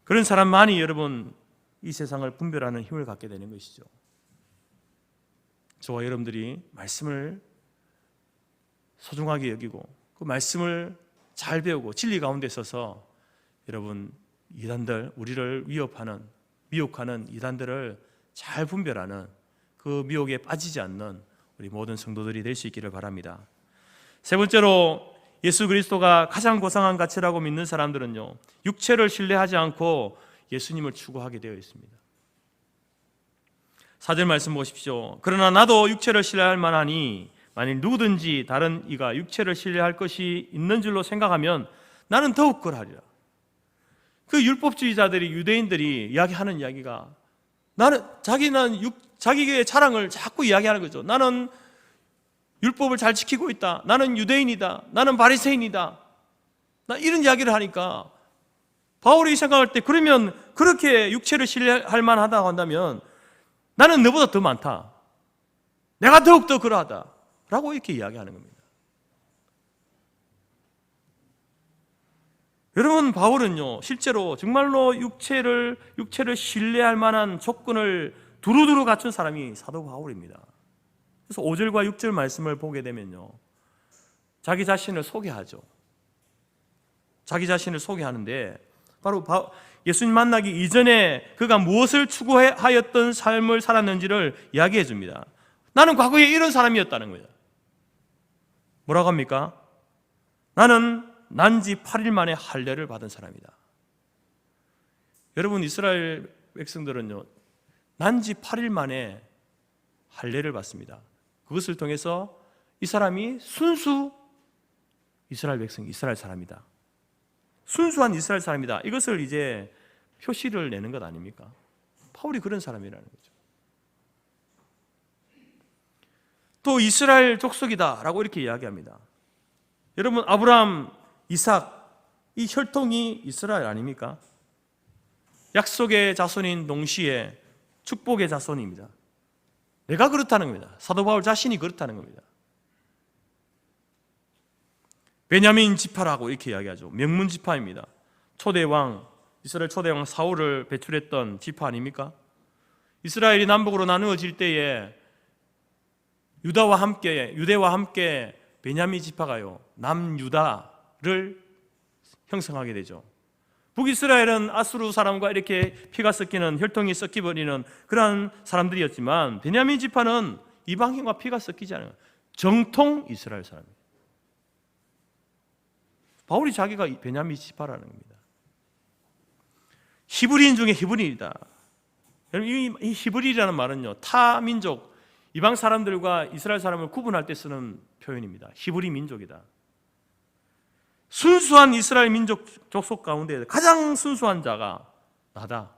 그런 사람만이 여러분 이 세상을 분별하는 힘을 갖게 되는 것이죠. 저와 여러분들이 말씀을 소중하게 여기고 그 말씀을 잘 배우고 진리 가운데 있어서 여러분 이단들, 우리를 미혹하는 이단들을 잘 분별하는 그 미혹에 빠지지 않는 우리 모든 성도들이 될 수 있기를 바랍니다. 세 번째로 예수 그리스도가 가장 고상한 가치라고 믿는 사람들은요, 육체를 신뢰하지 않고 예수님을 추구하게 되어 있습니다. 4절 말씀 보십시오. 그러나 나도 육체를 신뢰할 만하니 만일 누구든지 다른 이가 육체를 신뢰할 것이 있는 줄로 생각하면 나는 더욱 그러하리라. 그 율법주의자들이, 유대인들이 이야기하는 이야기가 자기의 자랑을 자꾸 이야기하는 거죠. 나는 율법을 잘 지키고 있다. 나는 유대인이다. 나는 바리새인이다. 나 이런 이야기를 하니까 바울이 생각할 때 그러면 그렇게 육체를 신뢰할 만하다고 한다면 나는 너보다 더 많다. 내가 더욱더 그러하다. 라고 이렇게 이야기하는 겁니다. 여러분, 바울은요, 실제로 정말로 육체를 신뢰할 만한 조건을 두루두루 갖춘 사람이 사도 바울입니다. 그래서 5절과 6절 말씀을 보게 되면요, 자기 자신을 소개하죠. 자기 자신을 소개하는데 바로 예수님 만나기 이전에 그가 무엇을 추구하였던 삶을 살았는지를 이야기해 줍니다. 나는 과거에 이런 사람이었다는 거예요. 뭐라고 합니까? 나는 난지 8일 만에 할례를 받은 사람이다. 여러분, 이스라엘 백성들은요, 난지 8일 만에 할례를 받습니다. 그것을 통해서 이 사람이 순수 이스라엘 백성, 이스라엘 사람이다. 순수한 이스라엘 사람이다. 이것을 이제 표시를 내는 것 아닙니까? 바울이 그런 사람이라는 거죠. 또 이스라엘 족속이다라고 이렇게 이야기합니다. 여러분, 아브라함, 이삭, 이 혈통이 이스라엘 아닙니까? 약속의 자손인 동시에 축복의 자손입니다. 내가 그렇다는 겁니다. 사도 바울 자신이 그렇다는 겁니다. 베냐민 지파라고 이렇게 이야기하죠. 명문 지파입니다. 초대왕, 이스라엘 초대왕 사울을 배출했던 지파 아닙니까? 이스라엘이 남북으로 나누어질 때에 유대와 함께 베냐민 지파가요, 남유다를 형성하게 되죠. 북이스라엘은 아수르 사람과 이렇게 피가 섞이는, 혈통이 섞여버리는 그러한 사람들이었지만 베냐민 지파는 이방인과 피가 섞이지 않아요. 정통 이스라엘 사람이에요. 바울이 자기가 베냐민 지파라는 겁니다. 히브리인 중에 히브리인이다. 이 히브리라는 말은요, 타 민족, 이방 사람들과 이스라엘 사람을 구분할 때 쓰는 표현입니다. 히브리 민족이다. 순수한 이스라엘 민족 족속 가운데 가장 순수한 자가 나다.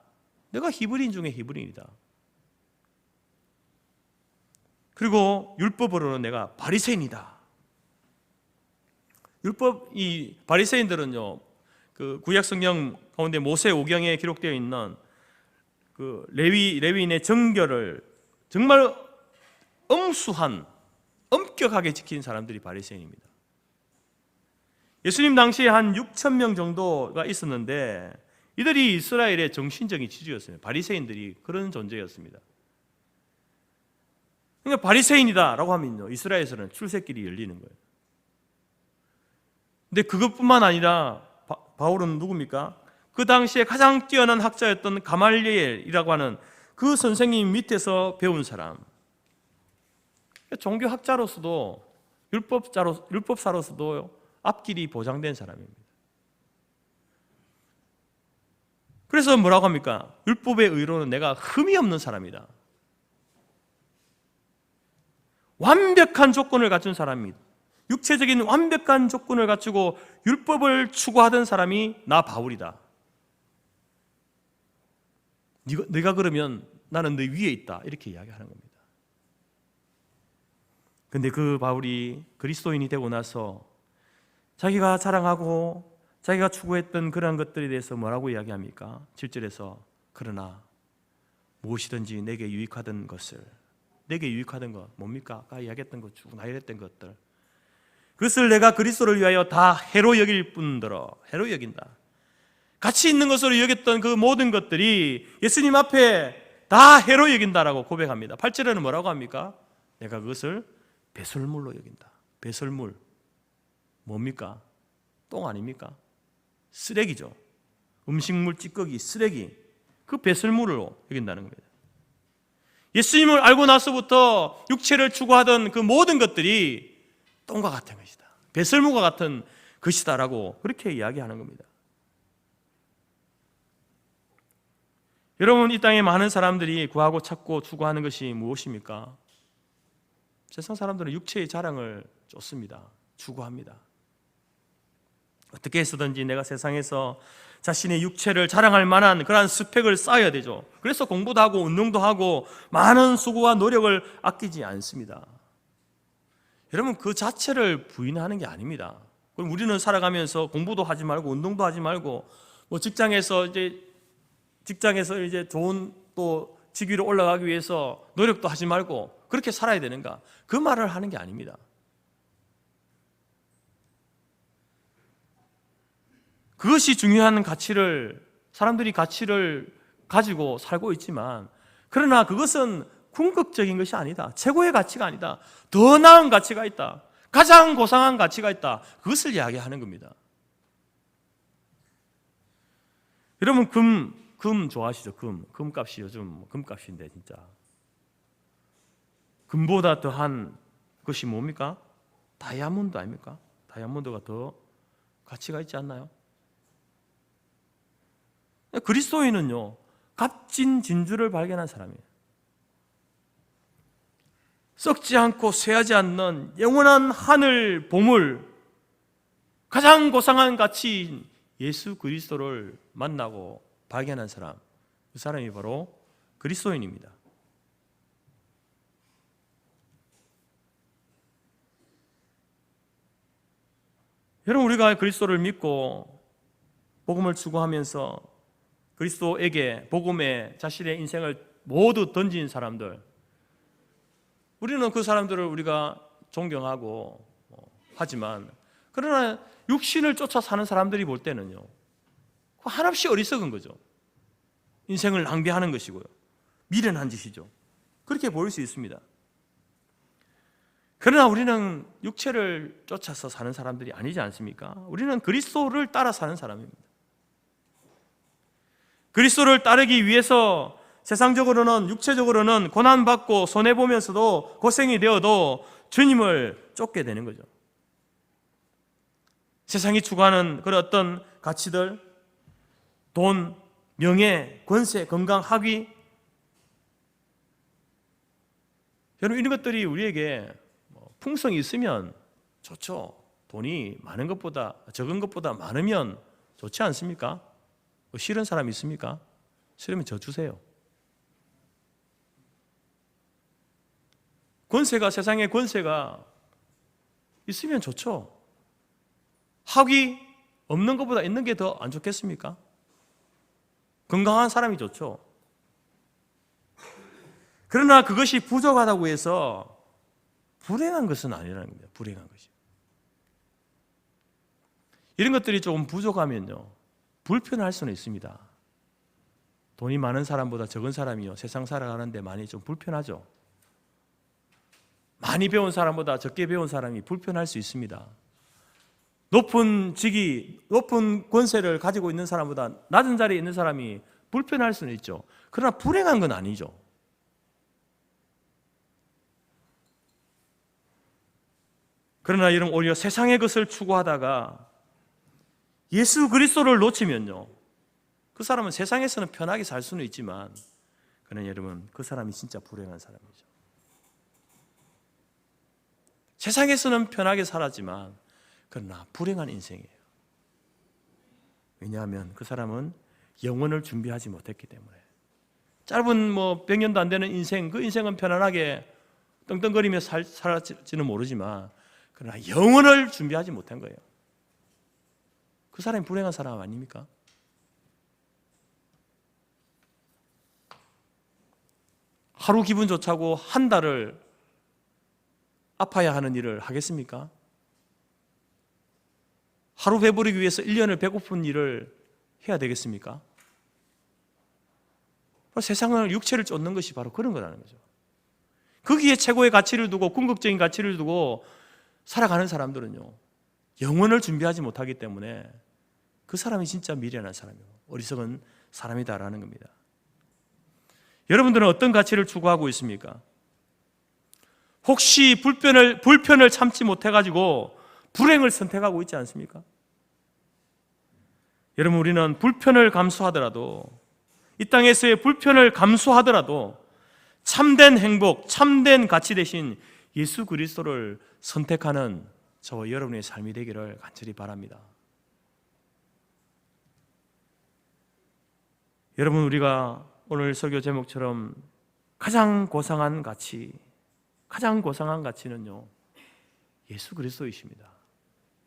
내가 히브리인 중에 히브리인이다. 그리고 율법으로는 내가 바리새인이다. 이 바리새인들은요, 그 구약 성경 가운데 모세 오경에 기록되어 있는 그 레위인의 정결을 정말 엄격하게 지킨 사람들이 바리새인입니다. 예수님 당시에 한 6천 명 정도가 있었는데 이들이 이스라엘의 정신적인 지주였어요. 바리새인들이 그런 존재였습니다. 그러니까 바리새인이다라고 하면요, 이스라엘에서는 출세길이 열리는 거예요. 근데 그것뿐만 아니라 바울은 누굽니까? 그 당시에 가장 뛰어난 학자였던 가말리엘이라고 하는 그 선생님 밑에서 배운 사람. 종교학자로서도 율법사로서도 앞길이 보장된 사람입니다. 그래서 뭐라고 합니까? 율법의 의로는 내가 흠이 없는 사람이다. 완벽한 조건을 갖춘 사람입니다. 육체적인 완벽한 조건을 갖추고 율법을 추구하던 사람이 나 바울이다. 네가 그러면 나는 너 위에 있다. 이렇게 이야기하는 겁니다. 근데 그 바울이 그리스도인이 되고 나서 자기가 자랑하고 자기가 추구했던 그러한 것들에 대해서 뭐라고 이야기합니까? 7절에서 그러나 무엇이든지 내게 유익하던 것을, 내게 유익하던 것 뭡니까? 아까 이야기했던 것 쭉 나열했던 것들, 그것을 내가 그리스도를 위하여 다 해로 여길 뿐더러, 해로 여긴다. 가치 있는 것으로 여겼던 그 모든 것들이 예수님 앞에 다 해로 여긴다라고 고백합니다. 8절에는 뭐라고 합니까? 내가 그것을 배설물로 여긴다. 배설물 뭡니까? 똥 아닙니까? 쓰레기죠. 음식물 찌꺼기, 쓰레기, 그 배설물로 여긴다는 겁니다. 예수님을 알고 나서부터 육체를 추구하던 그 모든 것들이 똥과 같은 것이다, 배설물과 같은 것이다라고 그렇게 이야기하는 겁니다. 여러분, 이 땅에 많은 사람들이 구하고 찾고 추구하는 것이 무엇입니까? 세상 사람들은 육체의 자랑을 쫓습니다. 추구합니다. 어떻게 해서든지 내가 세상에서 자신의 육체를 자랑할 만한 그러한 스펙을 쌓아야 되죠. 그래서 공부도 하고 운동도 하고 많은 수고와 노력을 아끼지 않습니다. 여러분, 그 자체를 부인하는 게 아닙니다. 그럼 우리는 살아가면서 공부도 하지 말고 운동도 하지 말고 뭐 직장에서 이제 좋은 또 직위로 올라가기 위해서 노력도 하지 말고 그렇게 살아야 되는가? 그 말을 하는 게 아닙니다. 그것이 중요한 가치를, 사람들이 가치를 가지고 살고 있지만, 그러나 그것은 궁극적인 것이 아니다. 최고의 가치가 아니다. 더 나은 가치가 있다. 가장 고상한 가치가 있다. 그것을 이야기하는 겁니다. 여러분, 금 좋아하시죠? 금값이 요즘 금값인데 진짜 금보다 더한 것이 뭡니까? 다이아몬드 아닙니까? 다이아몬드가 더 가치가 있지 않나요? 그리스도인은요, 값진 진주를 발견한 사람이에요. 썩지 않고 쇠하지 않는 영원한 하늘 보물, 가장 고상한 가치인 예수 그리스도를 만나고 발견한 사람, 그 사람이 바로 그리스도인입니다. 여러분, 우리가 그리스도를 믿고 복음을 추구하면서 그리스도에게 복음에 자신의 인생을 모두 던진 사람들, 우리는 그 사람들을 우리가 존경하고 하지만, 그러나 육신을 쫓아 사는 사람들이 볼 때는요, 한없이 어리석은 거죠. 인생을 낭비하는 것이고요, 미련한 짓이죠. 그렇게 보일 수 있습니다. 그러나 우리는 육체를 쫓아서 사는 사람들이 아니지 않습니까? 우리는 그리스도를 따라 사는 사람입니다. 그리스도를 따르기 위해서 세상적으로는, 육체적으로는 고난받고 손해보면서도 고생이 되어도 주님을 쫓게 되는 거죠. 세상이 추구하는 그런 어떤 가치들, 돈, 명예, 권세, 건강, 학위, 여러분, 이런 것들이 우리에게 풍성이 있으면 좋죠. 돈이 많은 것보다, 적은 것보다 많으면 좋지 않습니까? 싫은 사람 있습니까? 싫으면 저 주세요. 권세가, 세상에 권세가 있으면 좋죠. 학위 없는 것보다 있는 게 더 안 좋겠습니까? 건강한 사람이 좋죠. 그러나 그것이 부족하다고 해서 불행한 것은 아니라는 겁니다. 불행한 것이. 이런 것들이 조금 부족하면요, 불편할 수는 있습니다. 돈이 많은 사람보다 적은 사람이요, 세상 살아가는데 많이 좀 불편하죠. 많이 배운 사람보다 적게 배운 사람이 불편할 수 있습니다. 높은 직위, 높은 권세를 가지고 있는 사람보다 낮은 자리에 있는 사람이 불편할 수는 있죠. 그러나 불행한 건 아니죠. 그러나 여러분, 오히려 세상의 것을 추구하다가 예수 그리스도를 놓치면요, 그 사람은 세상에서는 편하게 살 수는 있지만, 그러나 여러분, 그 사람이 진짜 불행한 사람이죠. 세상에서는 편하게 살았지만 그러나 불행한 인생이에요. 왜냐하면 그 사람은 영혼을 준비하지 못했기 때문에. 짧은 100년도 안 되는 인생, 그 인생은 편안하게 떵떵거리며 살았지는 모르지만, 그러나 영혼을 준비하지 못한 거예요. 그 사람이 불행한 사람 아닙니까? 하루 기분 좋자고 한 달을 아파야 하는 일을 하겠습니까? 하루 배부르기 위해서 1년을 배고픈 일을 해야 되겠습니까? 세상을 육체를 쫓는 것이 바로 그런 거라는 거죠. 거기에 최고의 가치를 두고 궁극적인 가치를 두고 살아가는 사람들은요, 영혼을 준비하지 못하기 때문에 그 사람이 진짜 미련한 사람이고 어리석은 사람이다라는 겁니다. 여러분들은 어떤 가치를 추구하고 있습니까? 혹시 불편을 참지 못해가지고 불행을 선택하고 있지 않습니까? 여러분, 우리는 불편을 감수하더라도, 이 땅에서의 불편을 감수하더라도 참된 행복, 참된 가치 대신 예수 그리스도를 선택하는 저와 여러분의 삶이 되기를 간절히 바랍니다. 여러분, 우리가 오늘 설교 제목처럼 가장 고상한 가치는요, 예수 그리스도이십니다.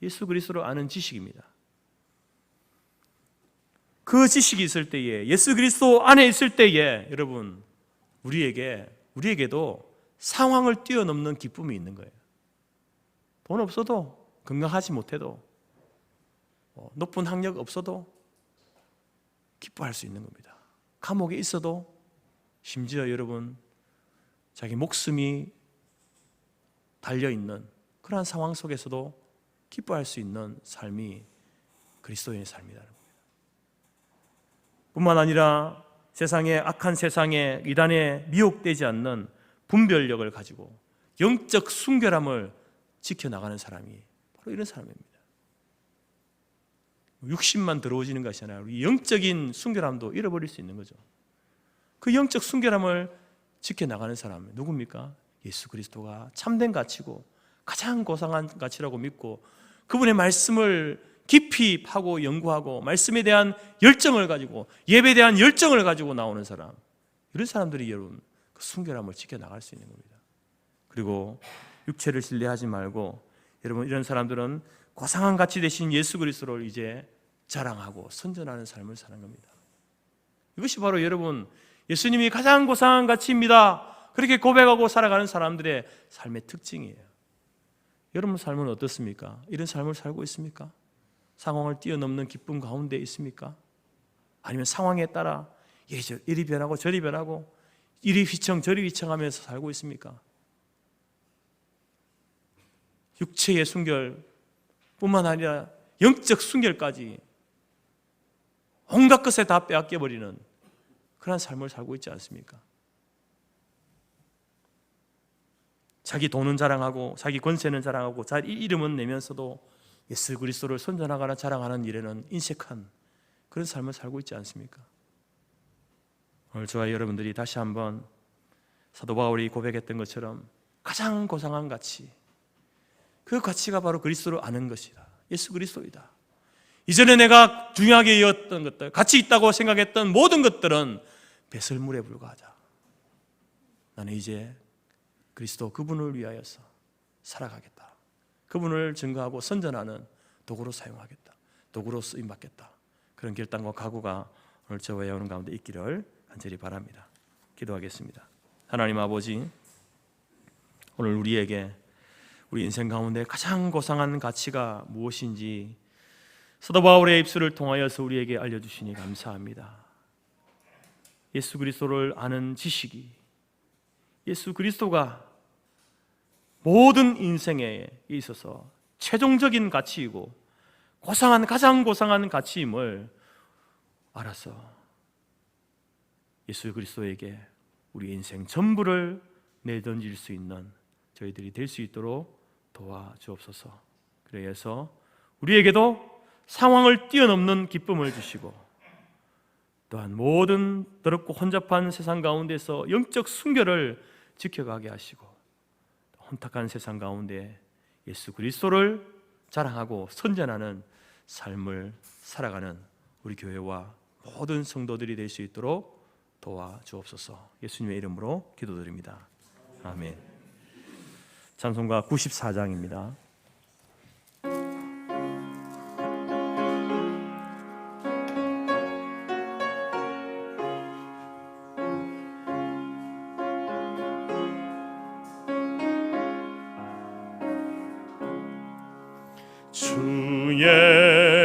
예수 그리스도를 아는 지식입니다. 그 지식이 있을 때에, 예수 그리스도 안에 있을 때에 여러분, 우리에게도 상황을 뛰어넘는 기쁨이 있는 거예요. 돈 없어도, 건강하지 못해도, 높은 학력 없어도 기뻐할 수 있는 겁니다. 감옥에 있어도, 심지어 여러분 자기 목숨이 달려있는 그러한 상황 속에서도 기뻐할 수 있는 삶이 그리스도인의 삶이라는 겁니다. 뿐만 아니라 악한 세상에 이단에 미혹되지 않는 분별력을 가지고 영적 순결함을 지켜나가는 사람이 바로 이런 사람입니다. 육신만 들어오지는 것이 아니라 우리 영적인 순결함도 잃어버릴 수 있는 거죠. 그 영적 순결함을 지켜나가는 사람은 누굽니까? 예수 그리스도가 참된 가치고 가장 고상한 가치라고 믿고 그분의 말씀을 깊이 파고 연구하고 말씀에 대한 열정을 가지고 예배에 대한 열정을 가지고 나오는 사람, 이런 사람들이 여러분 그 순결함을 지켜나갈 수 있는 겁니다. 그리고 육체를 신뢰하지 말고 여러분, 이런 사람들은 고상한 가치 대신 예수 그리스도를 이제 자랑하고 선전하는 삶을 사는 겁니다. 이것이 바로 여러분, 예수님이 가장 고상한 가치입니다, 그렇게 고백하고 살아가는 사람들의 삶의 특징이에요. 여러분 삶은 어떻습니까? 이런 삶을 살고 있습니까? 상황을 뛰어넘는 기쁨 가운데 있습니까? 아니면 상황에 따라 이리 변하고 저리 변하고 이리 휘청 저리 휘청하면서 살고 있습니까? 육체의 순결뿐만 아니라 영적 순결까지 온갖 것에 다 빼앗겨버리는 그런 삶을 살고 있지 않습니까? 자기 돈은 자랑하고 자기 권세는 자랑하고 자기 이름은 내면서도 예수 그리스도를 선전하거나 자랑하는 일에는 인색한 그런 삶을 살고 있지 않습니까? 오늘 저와 여러분들이 다시 한번 사도 바울이 고백했던 것처럼 가장 고상한 가치, 그 가치가 바로 그리스도를 아는 것이다. 예수 그리스도이다. 이전에 내가 중요하게 여겼던 것들, 가치 있다고 생각했던 모든 것들은 배설물에 불과하다. 나는 이제 그리스도 그분을 위하여서 살아가겠다. 그분을 증거하고 선전하는 도구로 사용하겠다. 도구로 쓰임받겠다. 그런 결단과 각오가 오늘 저와 여러분 가운데 있기를 간절히 바랍니다. 기도하겠습니다. 하나님 아버지, 오늘 우리에게 우리 인생 가운데 가장 고상한 가치가 무엇인지 사도 바울의 입술을 통하여서 우리에게 알려주시니 감사합니다. 예수 그리스도를 아는 지식이, 예수 그리스도가 모든 인생에 있어서 최종적인 가치이고 가장 고상한 가치임을 알아서 예수 그리스도에게 우리 인생 전부를 내던질 수 있는 저희들이 될 수 있도록 도와주옵소서. 그래서 우리에게도 상황을 뛰어넘는 기쁨을 주시고 또한 모든 더럽고 혼잡한 세상 가운데서 영적 순결을 지켜가게 하시고 혼탁한 세상 가운데 예수 그리스도를 자랑하고 선전하는 삶을 살아가는 우리 교회와 모든 성도들이 될 수 있도록 도와주옵소서. 예수님의 이름으로 기도드립니다. 아멘. 찬송가 94장입니다.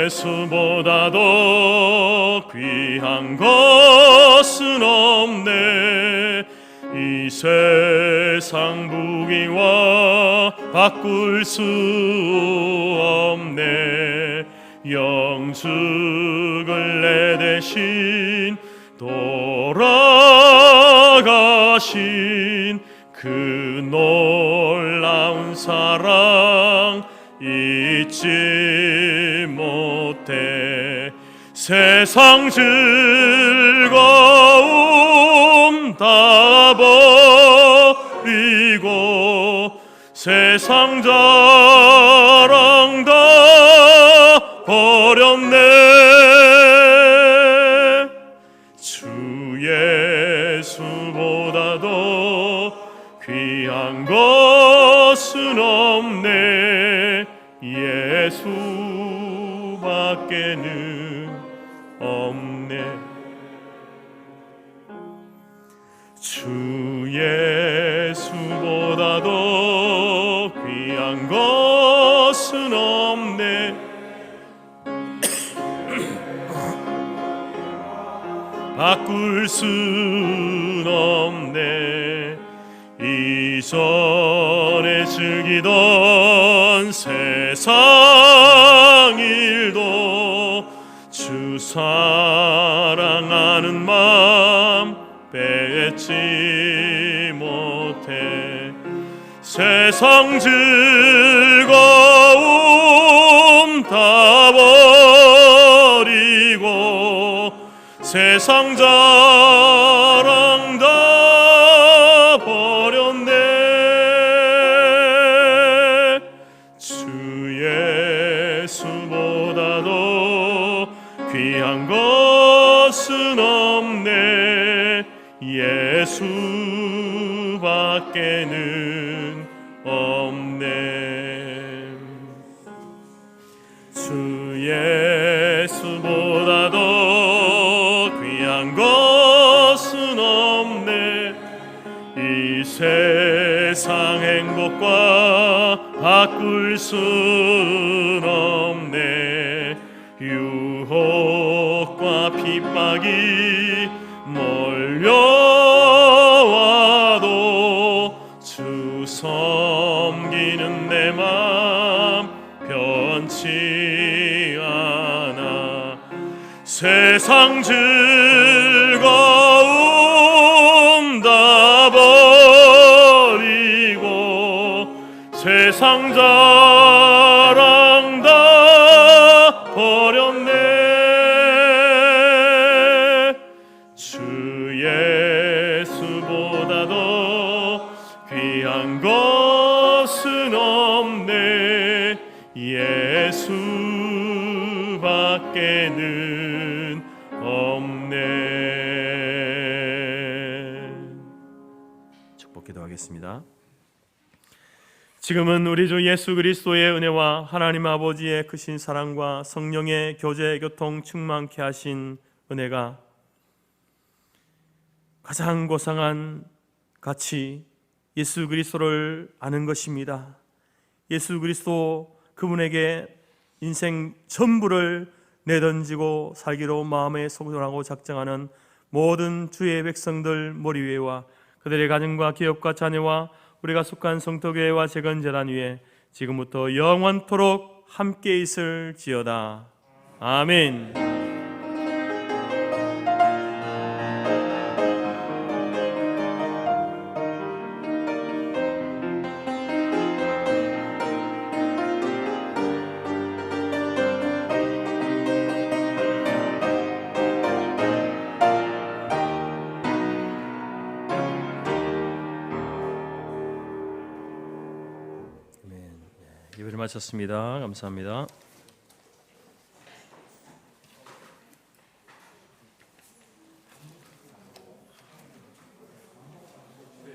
예수보다 더 귀한 것은 없네. 이 세상 부귀와 바꿀 수 없네. 영숙을 내 대신 돌아가신 그 놀라운 사랑 잊지 못해. 세상 즐거움 다 버리고 세상 자랑 다 버렸네. 주 예수보다 더 귀한 것은 없네. 예수밖에는 없네. 주 예수보다 더 귀한 것은 없네. 바꿀 순 없네. 이전에 즐기던 세상 일도 주 사랑하는 마음 뺏지 못해. 세상 즐거움 다 버리고 세상 자랑 다 버렸네. 주 예수보다 더 귀한 것은 없네. 예수밖에는 없네. 주 예수보다 더 귀한 것은 없네. 이 세상 행복과 바꿀 순 없네. 유혹과 핍박이 몰려와도 주 섬기는 내 맘 변치 않아. 세상 즐거움 다 버리고 세상 자랑 다 버렸네. 주 예수보다 더 귀한 것은 없네. 예수밖에는 없네. 축복 기도하겠습니다. 지금은 우리 주 예수 그리스도의 은혜와 하나님 아버지의 크신 사랑과 성령의 교제 교통 충만케 하신 은혜가 가장 고상한 가치 예수 그리스도를 아는 것입니다. 예수 그리스도 그분에게 인생 전부를 내던지고 살기로 마음에 소원하고 작정하는 모든 주의 백성들 머리 위에와 그들의 가정과 기업과 자녀와 우리가 속한 성도교회와 재건재단 위에 지금부터 영원토록 함께 있을지어다. 아멘. 예배를 마쳤습니다. 감사합니다.